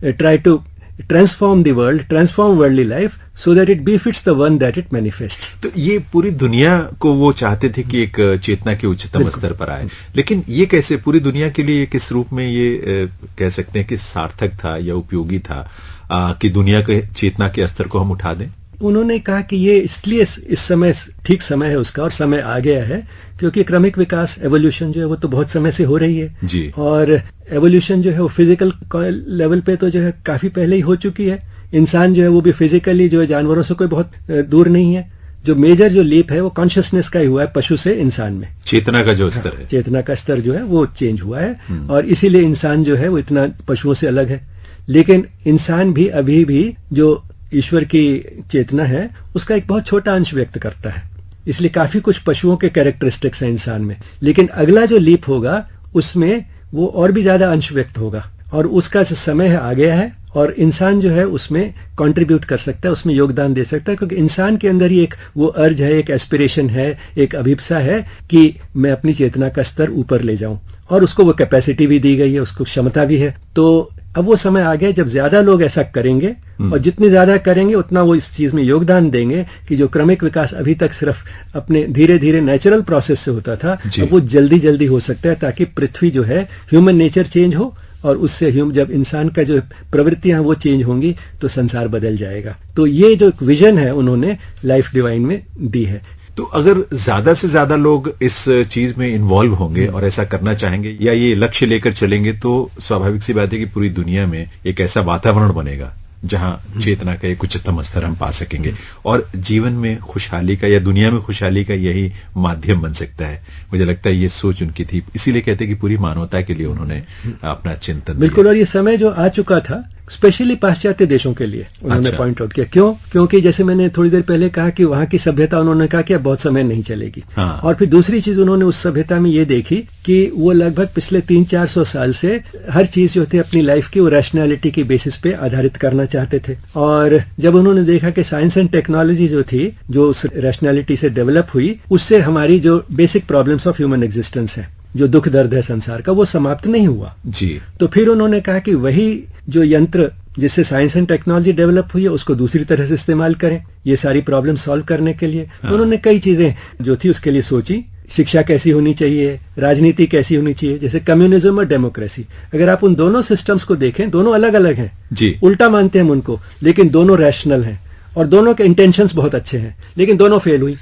try to transform the world, transform worldly life so that it befits the one that it manifests. तो ये पूरी दुनिया को वो चाहते थे कि एक चेतना के उच्चतम स्तर पर आए, लेकिन ये कैसे पूरी दुनिया के लिए किस रूप में ये कह सकते हैं कि सार्थक था या उपयोगी था कि दुनिया के चेतना के स्तर को हम उठा दें? उन्होंने कहा कि ये इसलिए इस समय ठीक समय है उसका, और समय आ गया है क्योंकि क्रमिक विकास, एवोल्यूशन जो है वो तो बहुत समय से हो रही है जी। और एवोल्यूशन जो है वो फिजिकल लेवल पे तो जो है काफी पहले ही हो चुकी है। इंसान जो है वो भी फिजिकली जो है जानवरों से कोई बहुत दूर नहीं है। जो मेजर जो लीप है वो कॉन्शियसनेस का ही हुआ है, पशु से इंसान में। चेतना का जो स्तर है, चेतना का स्तर जो है वो चेंज हुआ है और इसीलिए इंसान जो है वो इतना पशुओं से अलग है। लेकिन इंसान भी अभी भी जो ईश्वर की चेतना है उसका एक बहुत छोटा अंश व्यक्त करता है, इसलिए काफी कुछ पशुओं के कैरेक्टरिस्टिक्स हैं इंसान में। लेकिन अगला जो लीप होगा उसमें वो और भी ज्यादा अंश व्यक्त होगा और उसका समय आ गया है और इंसान जो है उसमें कंट्रीब्यूट कर सकता है, उसमें योगदान दे सकता है, क्योंकि इंसान के अंदर ही एक वो अर्ज है, एक एस्पिरेशन है, एक अभिप्सा है कि मैं अपनी चेतना का स्तर ऊपर ले जाऊं और उसको वो कैपेसिटी भी दी गई है, उसको क्षमता भी है। तो अब वो समय आ गया जब ज्यादा लोग ऐसा करेंगे और जितने ज्यादा करेंगे उतना वो इस चीज में योगदान देंगे कि जो क्रमिक विकास अभी तक सिर्फ अपने धीरे धीरे नेचुरल प्रोसेस से होता था, अब वो जल्दी जल्दी हो सकता है, ताकि पृथ्वी जो है, ह्यूमन नेचर चेंज हो और उससे जब इंसान का जो प्रवृत्तियां वो चेंज होंगी तो संसार बदल जाएगा। तो ये जो विजन है उन्होंने लाइफ डिवाइन में दी है। तो अगर ज्यादा से ज्यादा लोग इस चीज में इन्वॉल्व होंगे और ऐसा करना चाहेंगे या ये लक्ष्य लेकर चलेंगे, तो स्वाभाविक सी बात है कि पूरी दुनिया में एक ऐसा वातावरण बनेगा जहां चेतना का एक उच्चतम स्तर हम पा सकेंगे और जीवन में खुशहाली का या दुनिया में खुशहाली का यही माध्यम बन सकता है। मुझे लगता है ये सोच उनकी थी, इसीलिए कहते हैं कि पूरी मानवता के लिए उन्होंने अपना चिंतन बिल्कुल। और ये समय जो आ चुका था स्पेशली पाश्चात्य देशों के लिए उन्होंने पॉइंट आउट किया। क्यों? क्योंकि जैसे मैंने थोड़ी देर पहले कहा कि वहां की सभ्यता उन्होंने कहा कि अब बहुत समय नहीं चलेगी। हाँ। और फिर दूसरी चीज उन्होंने उस सभ्यता में ये देखी कि वो लगभग पिछले 300-400 साल से हर चीज जो थी अपनी लाइफ की वो रैशनैलिटी की बेसिस पे आधारित करना चाहते थे। और जब उन्होंने देखा कि साइंस एंड टेक्नोलॉजी जो थी, जो उस रैशनैलिटी से डेवलप हुई, उससे हमारी जो basic problems of human existence है, जो दुख दर्द है संसार का, वो समाप्त नहीं हुआ जी। तो फिर उन्होंने कहा कि वही जो यंत्र जिससे साइंस एंड टेक्नोलॉजी डेवलप हुई है उसको दूसरी तरह से इस्तेमाल करें ये सारी प्रॉब्लम सॉल्व करने के लिए। तो उन्होंने कई चीजें जो थी उसके लिए सोची। शिक्षा कैसी होनी चाहिए, राजनीति कैसी होनी चाहिए, जैसे कम्युनिज्म और डेमोक्रेसी। अगर आप उन दोनों सिस्टम्स को देखें, दोनों अलग अलग हैं जी। उल्टा मानते हैं हम उनको, लेकिन दोनों रैशनल हैं और दोनों के इंटेंशंस बहुत अच्छे हैं, लेकिन दोनों फेल हुई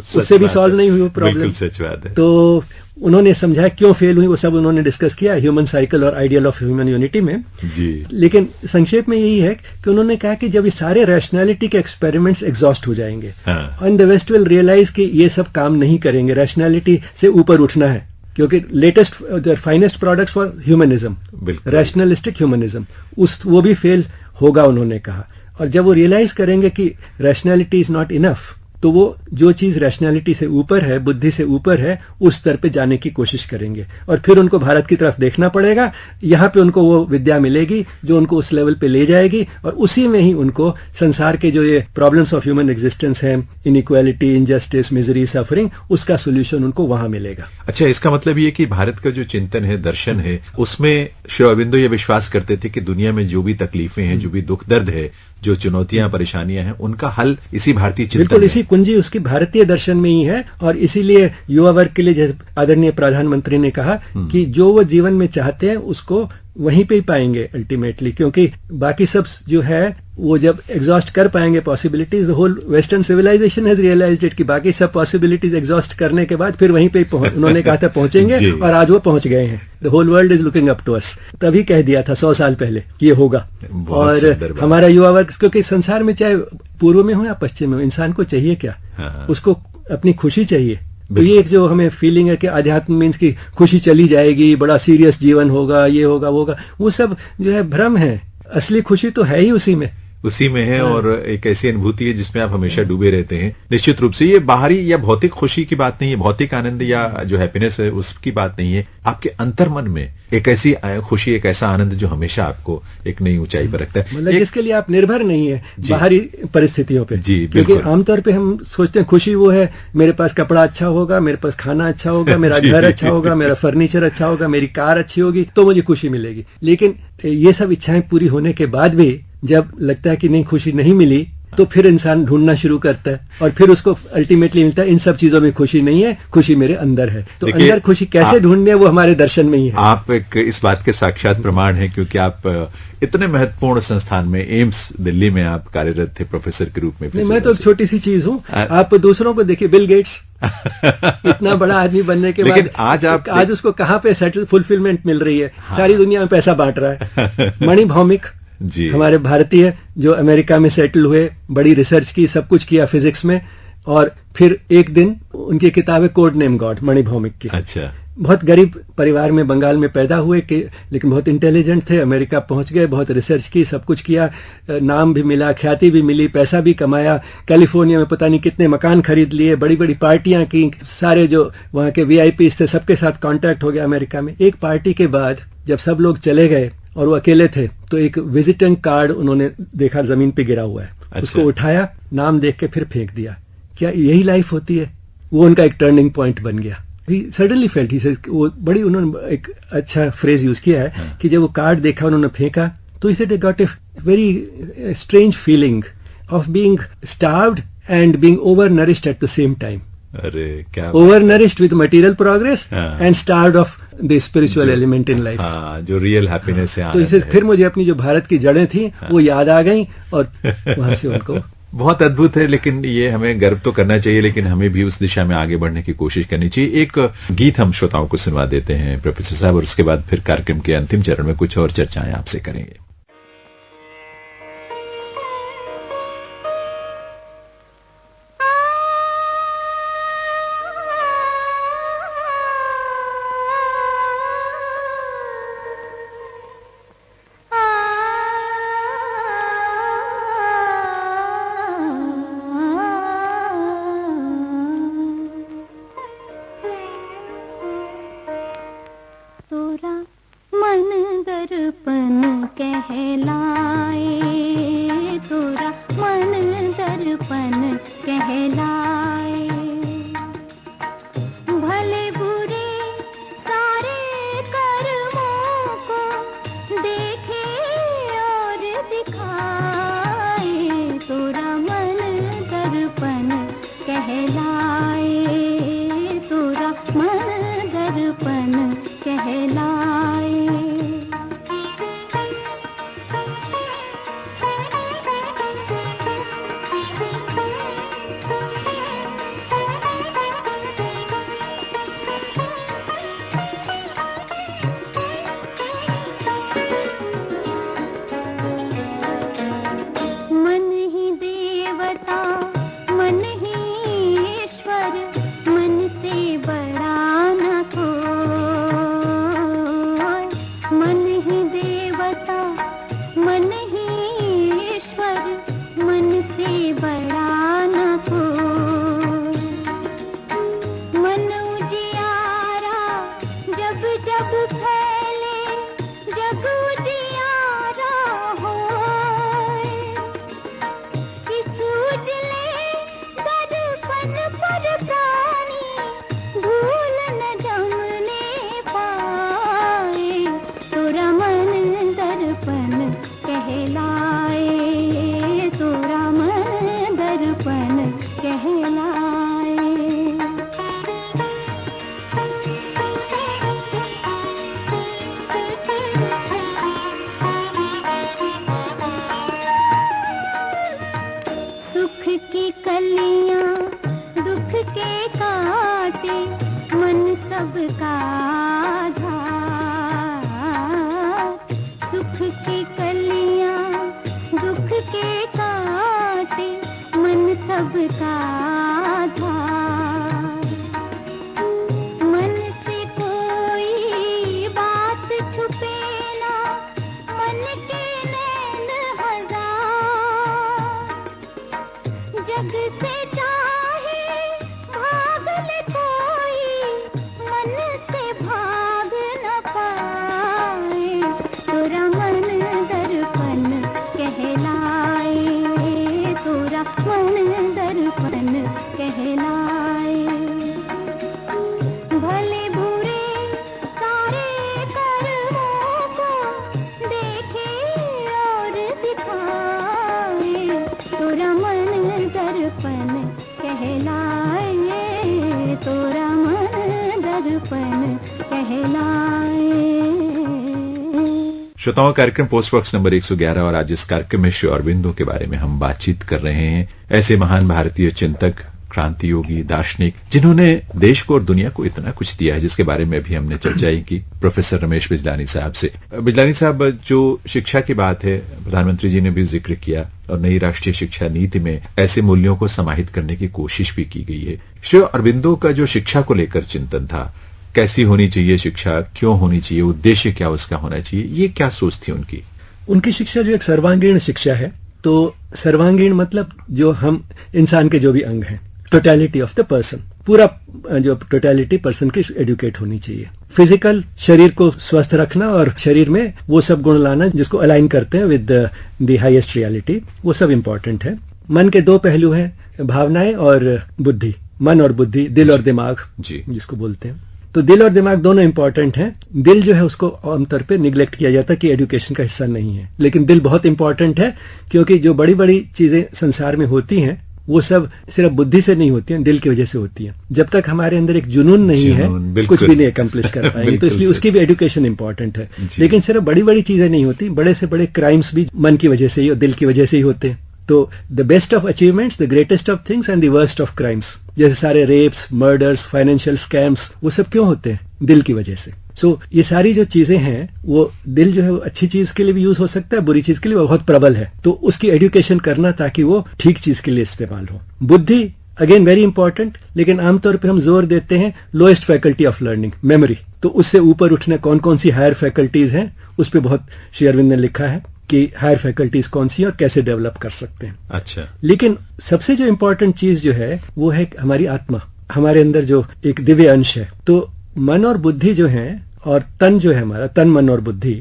उससे भी सॉल्व नहीं हुई वो प्रॉब्लम। बिल्कुल सच बात है। तो उन्होंने समझा क्यों फेल हुई, वो सब उन्होंने डिस्कस किया इन साइकिल और आइडियल ऑफ ह्यूमन यूनिटी में जी। लेकिन संक्षेप में यही है कि उन्होंने कहा कि जब ये सारे रैशनैलिटी के एक्सपेरिमेंट्स एग्जॉस्ट हो जाएंगे and the west will realise कि ये सब काम नहीं करेंगे, रैशनैलिटी से ऊपर उठना है, क्योंकि latest finest products for humanism, rationalistic humanism, वो भी फेल होगा उन्होंने कहा। और जब वो रियलाइज करेंगे कि रैशनैलिटी इज नॉट इनफ, तो वो जो चीज रैशनैलिटी से ऊपर है, बुद्धि से ऊपर है, उस स्तर पे जाने की कोशिश करेंगे। और फिर उनको भारत की तरफ देखना पड़ेगा, यहाँ पे उनको वो विद्या मिलेगी जो उनको उस लेवल पे ले जाएगी और उसी में ही उनको संसार के जो ये प्रॉब्लम्स ऑफ ह्यूमन एग्जिस्टेंस है, इनइक्वालिटी, इनजस्टिस, मिजरी, सफरिंग, उसका सोल्यूशन उनको वहां मिलेगा। अच्छा, इसका मतलब ये कि भारत का जो चिंतन है, दर्शन है, उसमें श्री अरबिंदो ये विश्वास करते थे कि दुनिया में जो भी तकलीफें हैं, जो भी दुख दर्द है, जो चुनौतियां परेशानियां हैं, उनका हल इसी भारतीय चिंतन बिल्कुल इसी कुंजी उसकी भारतीय दर्शन में ही है। और इसीलिए युवा वर्ग के लिए जैसे आदरणीय प्रधानमंत्री ने कहा कि जो वो जीवन में चाहते हैं उसको वहीं पे ही पाएंगे अल्टीमेटली, क्योंकि बाकी सब जो है वो जब एग्जॉस्ट कर पाएंगे possibilities, the whole western civilisation has realised it कि बाकी सब पॉसिबिलिटीज एग्जॉस्ट करने के बाद फिर वहीं पे उन्होंने कहा था पहुंचेंगे और आज वो पहुंच गए हैं। The whole world is looking up to us, तभी कह दिया था 100 साल पहले कि ये होगा। और हमारा युवा वर्ग, क्योंकि संसार में चाहे पूर्व में हो या पश्चिम में हो, इंसान को चाहिए क्या? उसको अपनी खुशी चाहिए, तो ये एक जो हमें फीलिंग है कि अध्यात्म मीन्स की खुशी चली जाएगी, बड़ा सीरियस जीवन होगा, ये होगा वो होगा, वो सब जो है भ्रम है। असली खुशी तो है ही उसी में है और एक ऐसी अनुभूति है जिसमें आप हमेशा डूबे रहते हैं। निश्चित रूप से ये बाहरी या भौतिक खुशी की बात नहीं है, भौतिक आनंद या जो हैप्पीनेस है उसकी बात नहीं है। आपके अंतर्मन में एक ऐसी खुशी, एक ऐसा आनंद जो हमेशा आपको एक नई ऊंचाई पर रखता है, मतलब जिसके लिए आप निर्भर नहीं है बाहरी परिस्थितियों पे। जी, क्योंकि आमतौर पे हम सोचते हैं खुशी वो है मेरे पास कपड़ा अच्छा होगा, मेरे पास खाना अच्छा होगा, मेरा घर अच्छा होगा, मेरा फर्नीचर अच्छा होगा, मेरी कार अच्छी होगी तो मुझे खुशी मिलेगी। लेकिन ये सब इच्छाएं पूरी होने के बाद भी जब लगता है कि नहीं खुशी नहीं मिली, तो फिर इंसान ढूंढना शुरू करता है और फिर उसको अल्टीमेटली मिलता है इन सब चीजों में खुशी नहीं है, खुशी मेरे अंदर है। तो अंदर खुशी कैसे ढूंढनी है वो हमारे दर्शन में ही है। आप एक इस बात के साक्षात प्रमाण हैं, क्योंकि आप इतने महत्वपूर्ण संस्थान में, एम्स दिल्ली में आप कार्यरत थे प्रोफेसर के रूप में। नहीं, मैं तो एक छोटी सी चीज हूँ। आप दूसरों को देखिए, बिल गेट्स इतना बड़ा आदमी बनने के बाद आज उसको कहाँ पे सेटल फुलफिलमेंट मिल रही है। सारी दुनिया में पैसा बांट रहा है। मणि भौमिक जी, हमारे भारतीय जो अमेरिका में सेटल हुए, बड़ी रिसर्च की, सब कुछ किया फिजिक्स में, और फिर एक दिन उनकी किताब है कोड नेम गॉड, मणि भौमिक की। अच्छा। बहुत गरीब परिवार में बंगाल में पैदा हुए लेकिन बहुत इंटेलिजेंट थे, अमेरिका पहुंच गए, बहुत रिसर्च की, सब कुछ किया, नाम भी मिला, ख्याति भी मिली, पैसा भी कमाया, कैलिफोर्निया में पता नहीं कितने मकान खरीद लिए, बड़ी बड़ी पार्टियां की, सारे जो वहां के वीआईपी थे सबके साथ कांटेक्ट हो गया अमेरिका में। एक पार्टी के बाद जब सब लोग चले गए और वो अकेले थे, तो एक विजिटिंग कार्ड उन्होंने देखा जमीन पे गिरा हुआ है। अच्छा। उसको उठाया, नाम देख के फिर फेंक दिया। क्या यही लाइफ होती है? वो उनका एक टर्निंग पॉइंट बन गया। He suddenly felt, he says, वो बड़ी उन्होंने एक अच्छा फ्रेज यूज किया है कि जब वो कार्ड देखा उन्होंने फेंका तो he said I got a very strange feeling of being starved and being over nourished at the same time. अरे क्या over nourished with material progress and starved of the spiritual element in life. जो real happiness है। तो इससे फिर मुझे अपनी जो भारत की जड़ें थी वो याद आ गई और वहां से उनको बहुत अद्भुत है। लेकिन ये हमें गर्व तो करना चाहिए, लेकिन हमें भी उस दिशा में आगे बढ़ने की कोशिश करनी चाहिए। एक गीत हम श्रोताओं को सुनवा देते हैं प्रोफेसर साहब, और उसके बाद फिर कार्यक्रम के अंतिम चरण में कुछ और चर्चाएं आपसे करेंगे। कहलाए, तोरा मन दर्पण कहलाए। श्रोताओं, कार्यक्रम पोस्ट बॉक्स नंबर 111 और आज इस कार्यक्रम में श्री अरबिंदो के बारे में हम बातचीत कर रहे हैं। ऐसे महान भारतीय चिंतक, क्रांति योगी, दार्शनिक, जिन्होंने देश को और दुनिया को इतना कुछ दिया है, जिसके बारे में भी हमने चर्चा ही की प्रोफेसर रमेश बिजलानी साहब से। बिजलानी साहब, जो शिक्षा की बात है, प्रधानमंत्री जी ने भी जिक्र किया और नई राष्ट्रीय शिक्षा नीति में ऐसे मूल्यों को समाहित करने की कोशिश भी की गई है। श्री अरबिंदो का जो शिक्षा को लेकर चिंतन था, कैसी होनी चाहिए शिक्षा, क्यों होनी चाहिए, उद्देश्य क्या उसका होना चाहिए, ये क्या सोच थी उनकी? उनकी शिक्षा जो एक सर्वांगीण शिक्षा है, तो सर्वांगीण मतलब जो हम इंसान के जो भी अंग हैं, टोटलिटी ऑफ द पर्सन, पूरा जो टोटलिटी पर्सन की एडुकेट होनी चाहिए। फिजिकल, शरीर को स्वस्थ रखना और शरीर में वो सब गुण लाना जिसको अलाइन करते हैं विद द हाईएस्ट रियलिटी, वो सब इम्पोर्टेंट है। मन के दो पहलू हैं, भावनाएं और बुद्धि, मन और बुद्धि, दिल और दिमाग जिसको बोलते हैं। तो दिल और दिमाग दोनों इंपॉर्टेंट हैं। दिल जो है उसको आमतौर पे निग्लेक्ट किया जाता है कि एजुकेशन का हिस्सा नहीं है, लेकिन दिल बहुत इंपॉर्टेंट है, क्योंकि जो बड़ी बड़ी चीजें संसार में होती हैं वो सब सिर्फ बुद्धि से नहीं होती हैं, दिल की वजह से होती हैं। जब तक हमारे अंदर एक जुनून नहीं है, कुछ भी नहीं अकम्प्लिश कर पाएंगे। तो इसलिए उसकी भी एजुकेशन इंपॉर्टेंट है। लेकिन सिर्फ बड़ी बड़ी चीजें नहीं होती, बड़े से बड़े क्राइम्स भी मन की वजह से ही और दिल की वजह से ही होते हैं। तो the best of achievements, the greatest of things and the worst of crimes, जैसे सारे रेप्स, मर्डर्स, फाइनेंशियल स्कैम्स, वो सब क्यों होते हैं? दिल की वजह से। सो ये सारी जो चीजें हैं, वो दिल जो है वो अच्छी चीज के लिए भी यूज हो सकता है, बुरी चीज के लिए वो बहुत प्रबल है। तो उसकी एजुकेशन करना ताकि वो ठीक चीज के लिए इस्तेमाल हो। बुद्धि अगेन वेरी इंपॉर्टेंट, लेकिन आमतौर पर हम जोर देते हैं lowest faculty of learning, memory. तो उससे ऊपर उठने कौन कौन सी हायर फैकल्टीज हैं, उस पर बहुत श्री अरविंद ने लिखा है कि हायर फैकल्टीज कौन सी है और कैसे डेवलप कर सकते हैं। अच्छा। लेकिन सबसे जो इम्पोर्टेंट चीज जो है वो है हमारी आत्मा, हमारे अंदर जो एक दिव्य अंश है। तो मन और बुद्धि जो है और तन जो है हमारा, तन, मन और बुद्धि,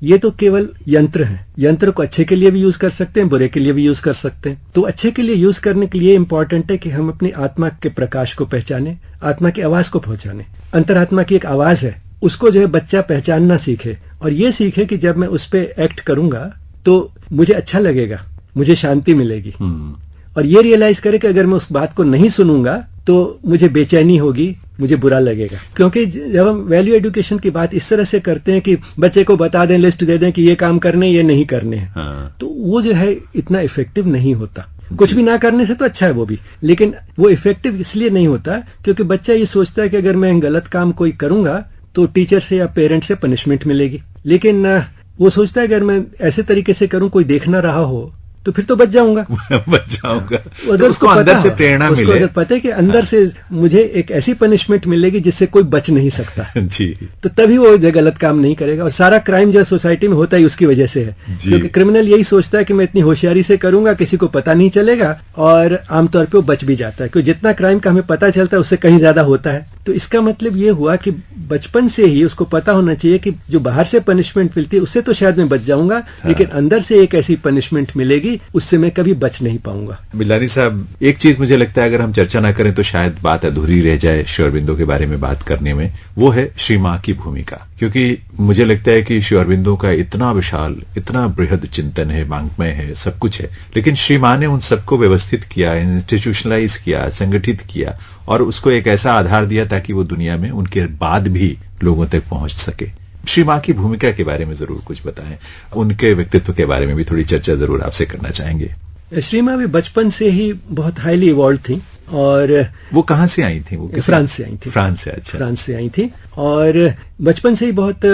ये तो केवल यंत्र हैं। यंत्र को अच्छे के लिए भी यूज कर सकते हैं, बुरे के लिए भी यूज कर सकते हैं। तो अच्छे के लिए यूज करने के लिए इम्पोर्टेंट है कि हम अपनी आत्मा के प्रकाश को पहचाने, आत्मा की आवाज को पहचाने। अंतरात्मा की एक आवाज है, उसको जो है बच्चा पहचानना सीखे और ये सीखे कि जब मैं उस पर एक्ट करूंगा तो मुझे अच्छा लगेगा, मुझे शांति मिलेगी। और ये रियलाइज करे कि अगर मैं उस बात को नहीं सुनूंगा तो मुझे बेचैनी होगी, मुझे बुरा लगेगा। क्योंकि जब हम वैल्यू एजुकेशन की बात इस तरह से करते हैं कि बच्चे को बता दें, लिस्ट दे दें कि ये काम करने, ये नहीं करने हैं, तो वो जो है इतना इफेक्टिव नहीं होता। कुछ भी ना करने से तो अच्छा है वो भी, लेकिन वो इफेक्टिव इसलिए नहीं होता क्योंकि बच्चा ये सोचता है कि अगर मैं गलत काम कोई करूंगा तो टीचर से या पेरेंट से पनिशमेंट मिलेगी। लेकिन वो सोचता है अगर मैं ऐसे तरीके से करूं, कोई देख ना रहा हो, तो फिर तो बच जाऊंगा। अगर तो उसको अंदर से प्रेरणा मिले, अगर पता है कि अंदर से मुझे एक ऐसी पनिशमेंट मिलेगी जिससे कोई बच नहीं सकता जी, तो तभी वो जो गलत काम नहीं करेगा। और सारा क्राइम जो सोसाइटी में होता है उसकी वजह से है, क्योंकि क्रिमिनल यही सोचता है कि मैं इतनी होशियारी से करूंगा, किसी को पता नहीं चलेगा, और आमतौर पर वो बच भी जाता है। क्योंकि जितना क्राइम का हमें पता चलता है उससे कहीं ज्यादा होता है। तो इसका मतलब ये हुआ कि बचपन से ही उसको पता होना चाहिए कि जो बाहर से पनिशमेंट मिलती है उससे तो शायद मैं बच जाऊंगा, लेकिन अंदर से एक ऐसी पनिशमेंट मिलेगी उससे मैं कभी बच नहीं पाऊंगा। बिजलानी साहब, एक चीज मुझे लगता है अगर हम चर्चा ना करें तो शायद बात अधूरी रह जाए श्री अरबिंदो के बारे में बात करने में, वो है श्री माँ की भूमिका। क्योंकि मुझे लगता है कि श्री अरबिंदो का इतना विशाल, इतना बृहद चिंतन है, वांग्मय है, सब कुछ है, लेकिन श्री माँ ने उन सबको व्यवस्थित किया, इंस्टीट्यूशनलाइज किया, संगठित किया और उसको एक ऐसा आधार दिया ताकि वो दुनिया में उनके बाद भी लोगों तक पहुंच सके। श्री माँ की भूमिका के बारे में जरूर कुछ बताएं, उनके व्यक्तित्व के बारे में भी थोड़ी चर्चा जरूर आपसे करना चाहेंगे। श्री माँ भी बचपन से ही बहुत हाईली इवॉल्व थी। और वो कहाँ से आई थी? वो फ्रांस से आई थी। फ्रांस से? अच्छा, फ्रांस से आई थी और बचपन से ही बहुत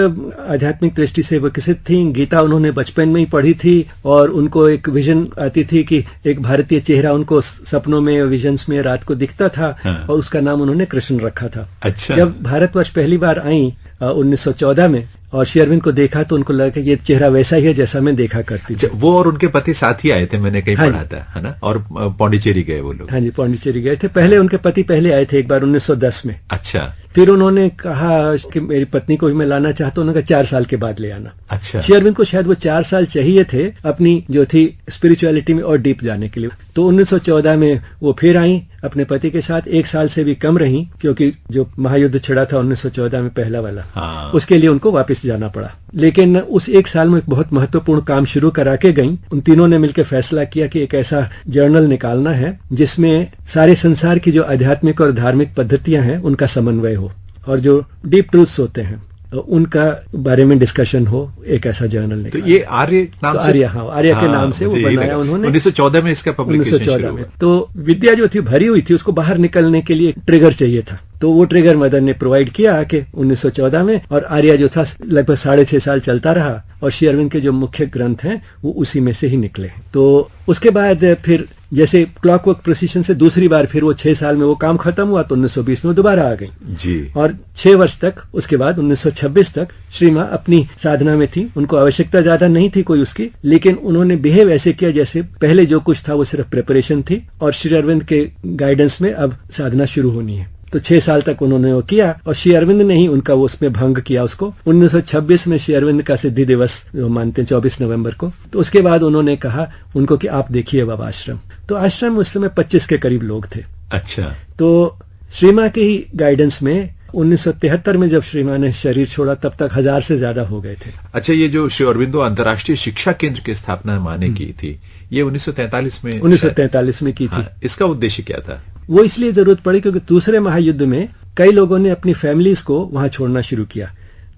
आध्यात्मिक दृष्टि से विकसित थी। गीता उन्होंने बचपन में ही पढ़ी थी और उनको एक विजन आती थी कि एक भारतीय चेहरा उनको सपनों में, विजन्स में रात को दिखता था। हाँ। और उसका नाम उन्होंने कृष्ण रखा था। अच्छा। जब भारतवर्ष पहली बार आई 1914 में और श्री अरविंद को देखा तो उनको लगा कि ये चेहरा वैसा ही है जैसा मैं देखा करती थी। वो और उनके पति साथ ही आए थे, मैंने कहीं पढ़ा था, है ना? और पौंडीचेरी गए वो लोग। हाँ जी, पौंडीचेरी गए थे। पहले उनके पति पहले आए थे एक बार 1910 में। अच्छा। फिर उन्होंने कहा कि मेरी पत्नी को भी मैं लाना चाहता हूँ, उन्होंने कहा 4 साल के बाद ले आना। अच्छा। श्री अरविंद को शायद वो 4 साल चाहिए थे अपनी जो थी स्पिरिचुअलिटी में और डीप जाने के लिए। तो 1914 में वो फिर आई अपने पति के साथ 1 साल से भी कम रहीं, क्योंकि जो महायुद्ध छिड़ा था 1914 में पहला वाला, उसके लिए उनको वापस जाना पड़ा। लेकिन उस 1 साल में एक बहुत महत्वपूर्ण काम शुरू करा के गई। उन तीनों ने मिलकर फैसला किया कि एक ऐसा जर्नल निकालना है जिसमें सारे संसार की जो आध्यात्मिक और धार्मिक पद्धतियां हैं उनका समन्वय हो, और जो डीप ट्रूथ्स होते हैं उनका बारे में डिस्कशन हो, एक ऐसा जर्नल निकाला। तो ये आर्य नाम से, आर्य के नाम से वो बनाया उन्होंने। 1914 में इसका पब्लिकेशन 1914 में। तो विद्या जो थी भरी हुई थी, उसको बाहर निकलने के लिए ट्रिगर चाहिए था, तो वो ट्रिगर मदर ने प्रोवाइड किया आके 1914 में, और आर्य जो था लगभग 6.5 साल चलता रहा, और श्री अरविंद के जो मुख्य ग्रंथ हैं वो उसी में से ही निकले। तो उसके बाद फिर जैसे क्लॉकवर्क प्रोसीजन से दूसरी बार फिर वो 6 साल में वो काम खत्म हुआ, तो 1920 में वो दोबारा आ गई जी। और 6 वर्ष तक, उसके बाद 1926 तक श्री माँ अपनी साधना में थी। उनको आवश्यकता ज्यादा नहीं थी कोई उसकी, लेकिन उन्होंने बिहेव ऐसे किया जैसे पहले जो कुछ था वो सिर्फ प्रिपरेशन थी, और श्री अरविंद के गाइडेंस में अब साधना शुरू होनी है। तो 6 साल तक उन्होंने वो किया, और श्री अरविंद ने ही उनका वो उसमें भंग किया उसको। 1926 में श्री अरविंद का सिद्धि दिवस जो मानते हैं 24 नवंबर को, तो उसके बाद उन्होंने कहा उनको कि आप देखिए बाबा आश्रम। तो आश्रम उस समय 25 के करीब लोग थे। अच्छा। तो श्री माँ के ही गाइडेंस में 1973 में जब श्री माँ ने शरीर छोड़ा तब तक 1000 से ज्यादा हो गए थे। अच्छा, ये जो श्री अरविंदो अंतर्राष्ट्रीय शिक्षा केंद्र की स्थापना माने की थी, ये 1943 में 1943 में की थी। हाँ, इसका उद्देश्य क्या था? वो इसलिए जरूरत पड़ी क्योंकि दूसरे महायुद्ध में कई लोगों ने अपनी फैमिलीज को वहां छोड़ना शुरू किया।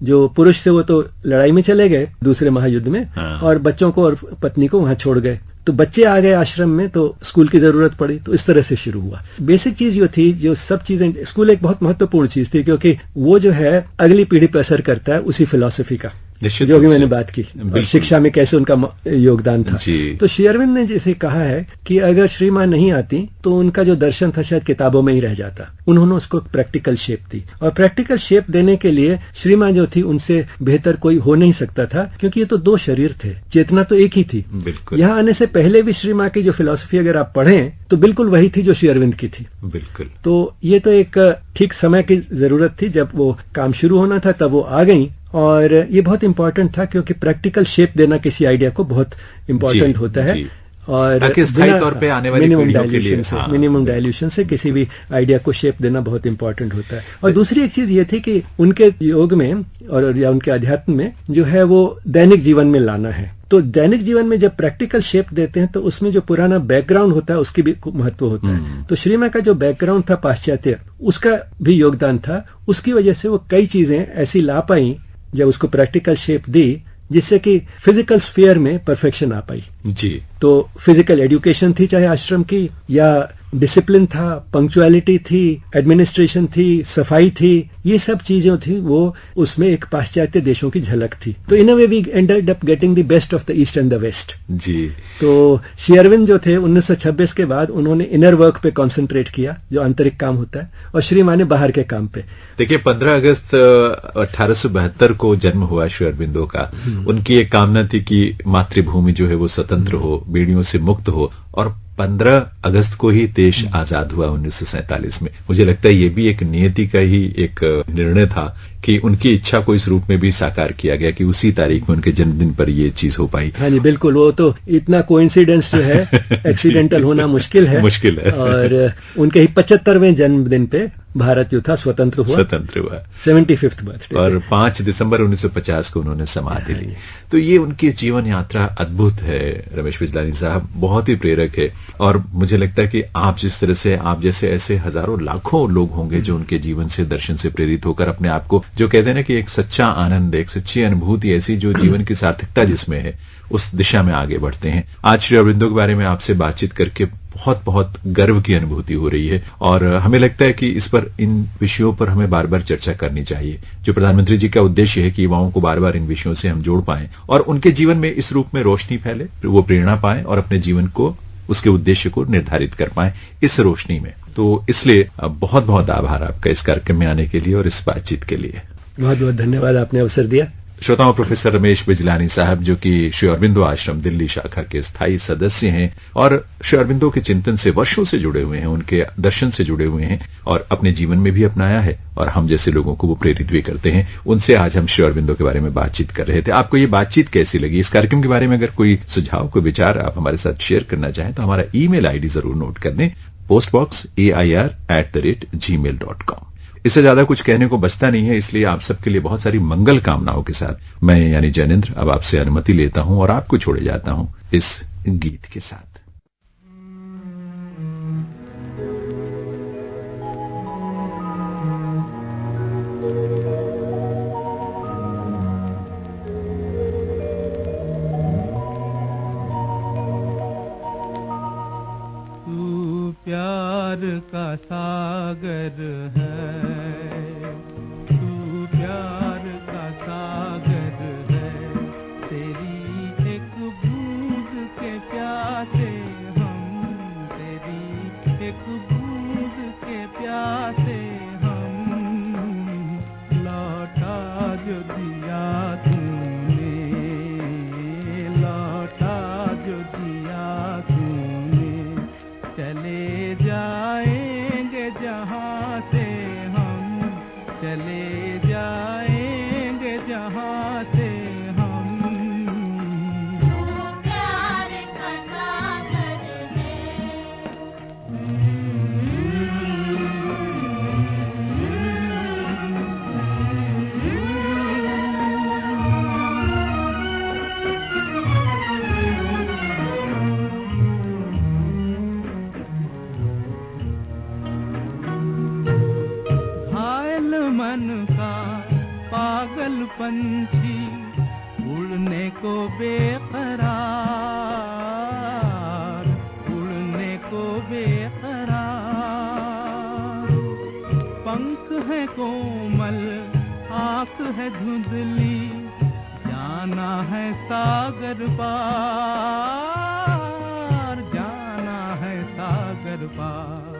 जो पुरुष थे वो तो लड़ाई में चले गए दूसरे महायुद्ध में, और बच्चों को और पत्नी को वहां छोड़ गए। तो बच्चे आ गए आश्रम में, तो स्कूल की जरूरत पड़ी। तो इस तरह से शुरू हुआ। बेसिक चीज जो थी, जो सब चीजें, स्कूल एक बहुत महत्वपूर्ण चीज थी, क्योंकि वो जो है अगली पीढ़ी पर असर करता है उसी फिलॉसफी का, जो भी मैंने बात की, और शिक्षा में कैसे उनका योगदान था। तो श्री अरविंद ने जैसे कहा है कि अगर श्री माँ नहीं आती तो उनका जो दर्शन था शायद किताबों में ही रह जाता। उन्होंने उसको प्रैक्टिकल शेप दी, और प्रैक्टिकल शेप देने के लिए श्री माँ जो थी उनसे बेहतर कोई हो नहीं सकता था, क्योंकि ये तो 2 शरीर थे, चेतना तो एक ही थी। यहाँ आने से पहले भी श्री माँ की जो फिलॉसफी अगर आप पढ़ें तो बिल्कुल वही थी जो श्री अरविंद की थी। बिल्कुल। तो ये तो एक ठीक समय की जरूरत थी, जब वो काम शुरू होना था तब वो आ गई। और ये बहुत इंपॉर्टेंट था, क्योंकि प्रैक्टिकल शेप देना किसी आइडिया को बहुत इंपॉर्टेंट होता है, और स्थायी तौर पे आने वाली पीढ़ियों के लिए मिनिमम डायल्यूशन से किसी भी आइडिया को शेप देना बहुत इंपॉर्टेंट होता है। और दूसरी एक चीज ये थी कि उनके योग में और या उनके अध्यात्म में जो है वो दैनिक जीवन में लाना है। तो दैनिक जीवन में जब प्रैक्टिकल शेप देते हैं तो उसमें जो पुराना बैकग्राउंड होता है उसकी भी महत्व होता है। तो श्री माँ का जो बैकग्राउंड था पाश्चात्य, उसका भी योगदान था। उसकी वजह से वो कई चीजें ऐसी ला पाई जब उसको प्रैक्टिकल शेप दी, जिससे कि फिजिकल स्फीयर में परफेक्शन आ पाई जी। तो फिजिकल एजुकेशन थी, चाहे आश्रम की, या डिसिप्लिन था, पंक्चुअलिटी थी, एडमिनिस्ट्रेशन थी, सफाई थी, ये सब चीजें थी, वो उसमें एक पाश्चात्य देशों की झलक थी। तो in a way we ended up getting the best of the east and the west जी। तो श्री अरविंद जो थे 1926 के बाद उन्होंने इनर वर्क पे कंसंट्रेट किया, जो आंतरिक काम होता है, और श्री माँ ने बाहर के काम पे। देखिए, 15 अगस्त 1872 को जन्म हुआ श्री अरविंदो का। उनकी एक कामना थी कि मातृभूमि जो है वो स्वतंत्र हो, बेड़ियों से मुक्त हो, और 15 अगस्त को ही देश आजाद हुआ 1947 में। मुझे लगता है ये भी एक नियति का ही एक निर्णय था कि उनकी इच्छा को इस रूप में भी साकार किया गया कि उसी तारीख में उनके जन्मदिन पर ये चीज हो पाई। हाँ जी, बिल्कुल। वो तो इतना कोइंसिडेंस जो है एक्सीडेंटल होना मुश्किल है। और उनके ही 75वें जन्मदिन पे भारत जो था स्वतंत्र हुआ 75th बर्थडे, और 5 दिसंबर 1950 को उन्होंने समाधि ली। तो ये उनकी जीवन यात्रा अद्भुत है रमेश बिजलानी साहब, बहुत ही प्रेरक है। और मुझे लगता है कि आप जिस तरह से, आप जैसे ऐसे हजारों लाखों लोग होंगे जो उनके जीवन से, दर्शन से प्रेरित होकर अपने आप को, जो कहते हैं ना कि एक सच्चा आनंद, एक सच्ची अनुभूति ऐसी जो जीवन की सार्थकता जिसमें है, उस दिशा में आगे बढ़ते हैं। आज श्री अरविंदो के बारे में आपसे बातचीत करके बहुत बहुत गर्व की अनुभूति हो रही है, और हमें लगता है कि इस पर, इन विषयों पर हमें बार बार चर्चा करनी चाहिए। जो प्रधानमंत्री जी का उद्देश्य है कि युवाओं को बार बार इन विषयों से हम जोड़ पाएं और उनके जीवन में इस रूप में रोशनी फैले, वो प्रेरणा पाएं और अपने जीवन को, उसके उद्देश्य को निर्धारित कर पाएं इस रोशनी में। तो इसलिए बहुत बहुत आभार आपका इस कार्यक्रम में आने के लिए और इस बातचीत के लिए। बहुत बहुत धन्यवाद, आपने अवसर दिया। श्रोताओं, प्रोफेसर रमेश बिजलानी साहब जो कि श्री अरविंदो आश्रम दिल्ली शाखा के स्थायी सदस्य हैं और श्री अरविंदो के चिंतन से वर्षों से जुड़े हुए हैं, उनके दर्शन से जुड़े हुए हैं और अपने जीवन में भी अपनाया है, और हम जैसे लोगों को वो प्रेरित भी करते हैं। उनसे आज हम श्री अरविंदो के बारे में बातचीत कर रहे थे। आपको ये बातचीत कैसी लगी? इस कार्यक्रम के बारे में अगर कोई सुझाव, कोई विचार आप हमारे साथ शेयर करना चाहें तो हमारा email ID जरूर नोट कर लें, postbox@gmail.com। इससे ज्यादा कुछ कहने को बचता नहीं है, इसलिए आप सबके लिए बहुत सारी मंगल कामनाओं के साथ मैं यानी जैनेंद्र अब आपसे अनुमति लेता हूं और आपको छोड़े जाता हूं इस गीत के साथ। प्यार का सागर है, तू प्यार का सागर है, तेरी एक बूंद के प्यासे हम, तेरी एक बूंद के प्यासे हम, लौटा जो दिया तूने, लौटा जो दिया तूने, चले जाएंगे जहाँ से हम, चले जाएंगे जहाँ से हम। प्यार का सागर है। मन का पागल पंछी उड़ने को बेकरार, उड़ने को बेकरार, पंख है कोमल आँख है धुंधली, जाना है सागर पार, जाना है सागर पार।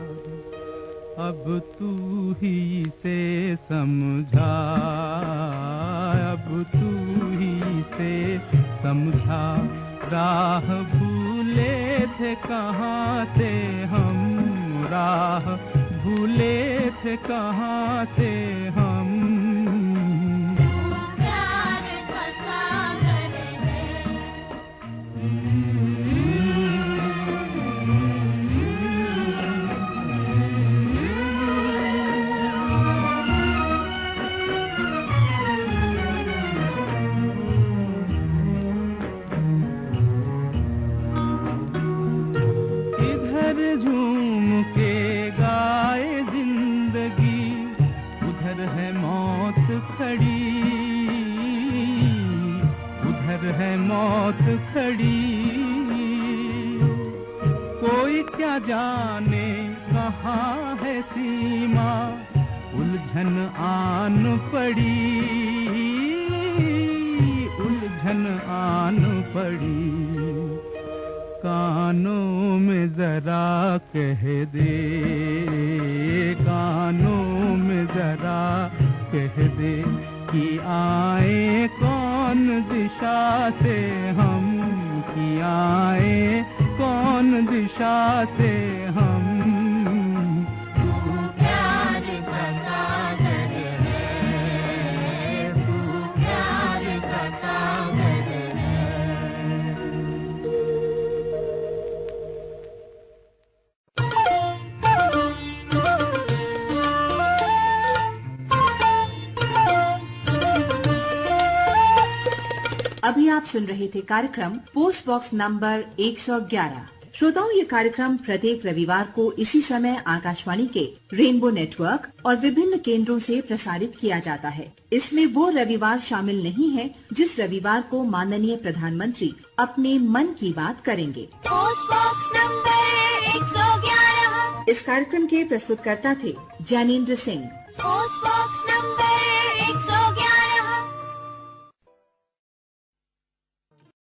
अब तू ही से समझा, अब तू ही से समझा, राह भूले थे कहाँ से हम, राह भूले थे कहाँ से हम। प्यार का सागर है। झूम के गाए जिंदगी, उधर है मौत खड़ी, उधर है मौत खड़ी, कोई क्या जाने कहाँ है सीमा, उलझन आन पड़ी, उलझन आन पड़ी। कानों में जरा कह दे, कानों में जरा कह दे कि आए कौन दिशा से हम, कि आए कौन दिशा से हम। प्यार का सागर है, तू प्यार का सागर है। अभी आप सुन रहे थे कार्यक्रम पोस्ट बॉक्स नंबर 111। श्रोताओं, ये कार्यक्रम प्रत्येक रविवार को इसी समय आकाशवाणी के रेनबो नेटवर्क और विभिन्न केंद्रों से प्रसारित किया जाता है। इसमें वो रविवार शामिल नहीं है जिस रविवार को माननीय प्रधानमंत्री अपने मन की बात करेंगे। Post box number 111। इस कार्यक्रम के प्रस्तुतकर्ता थे Jainendra Singh. Post box number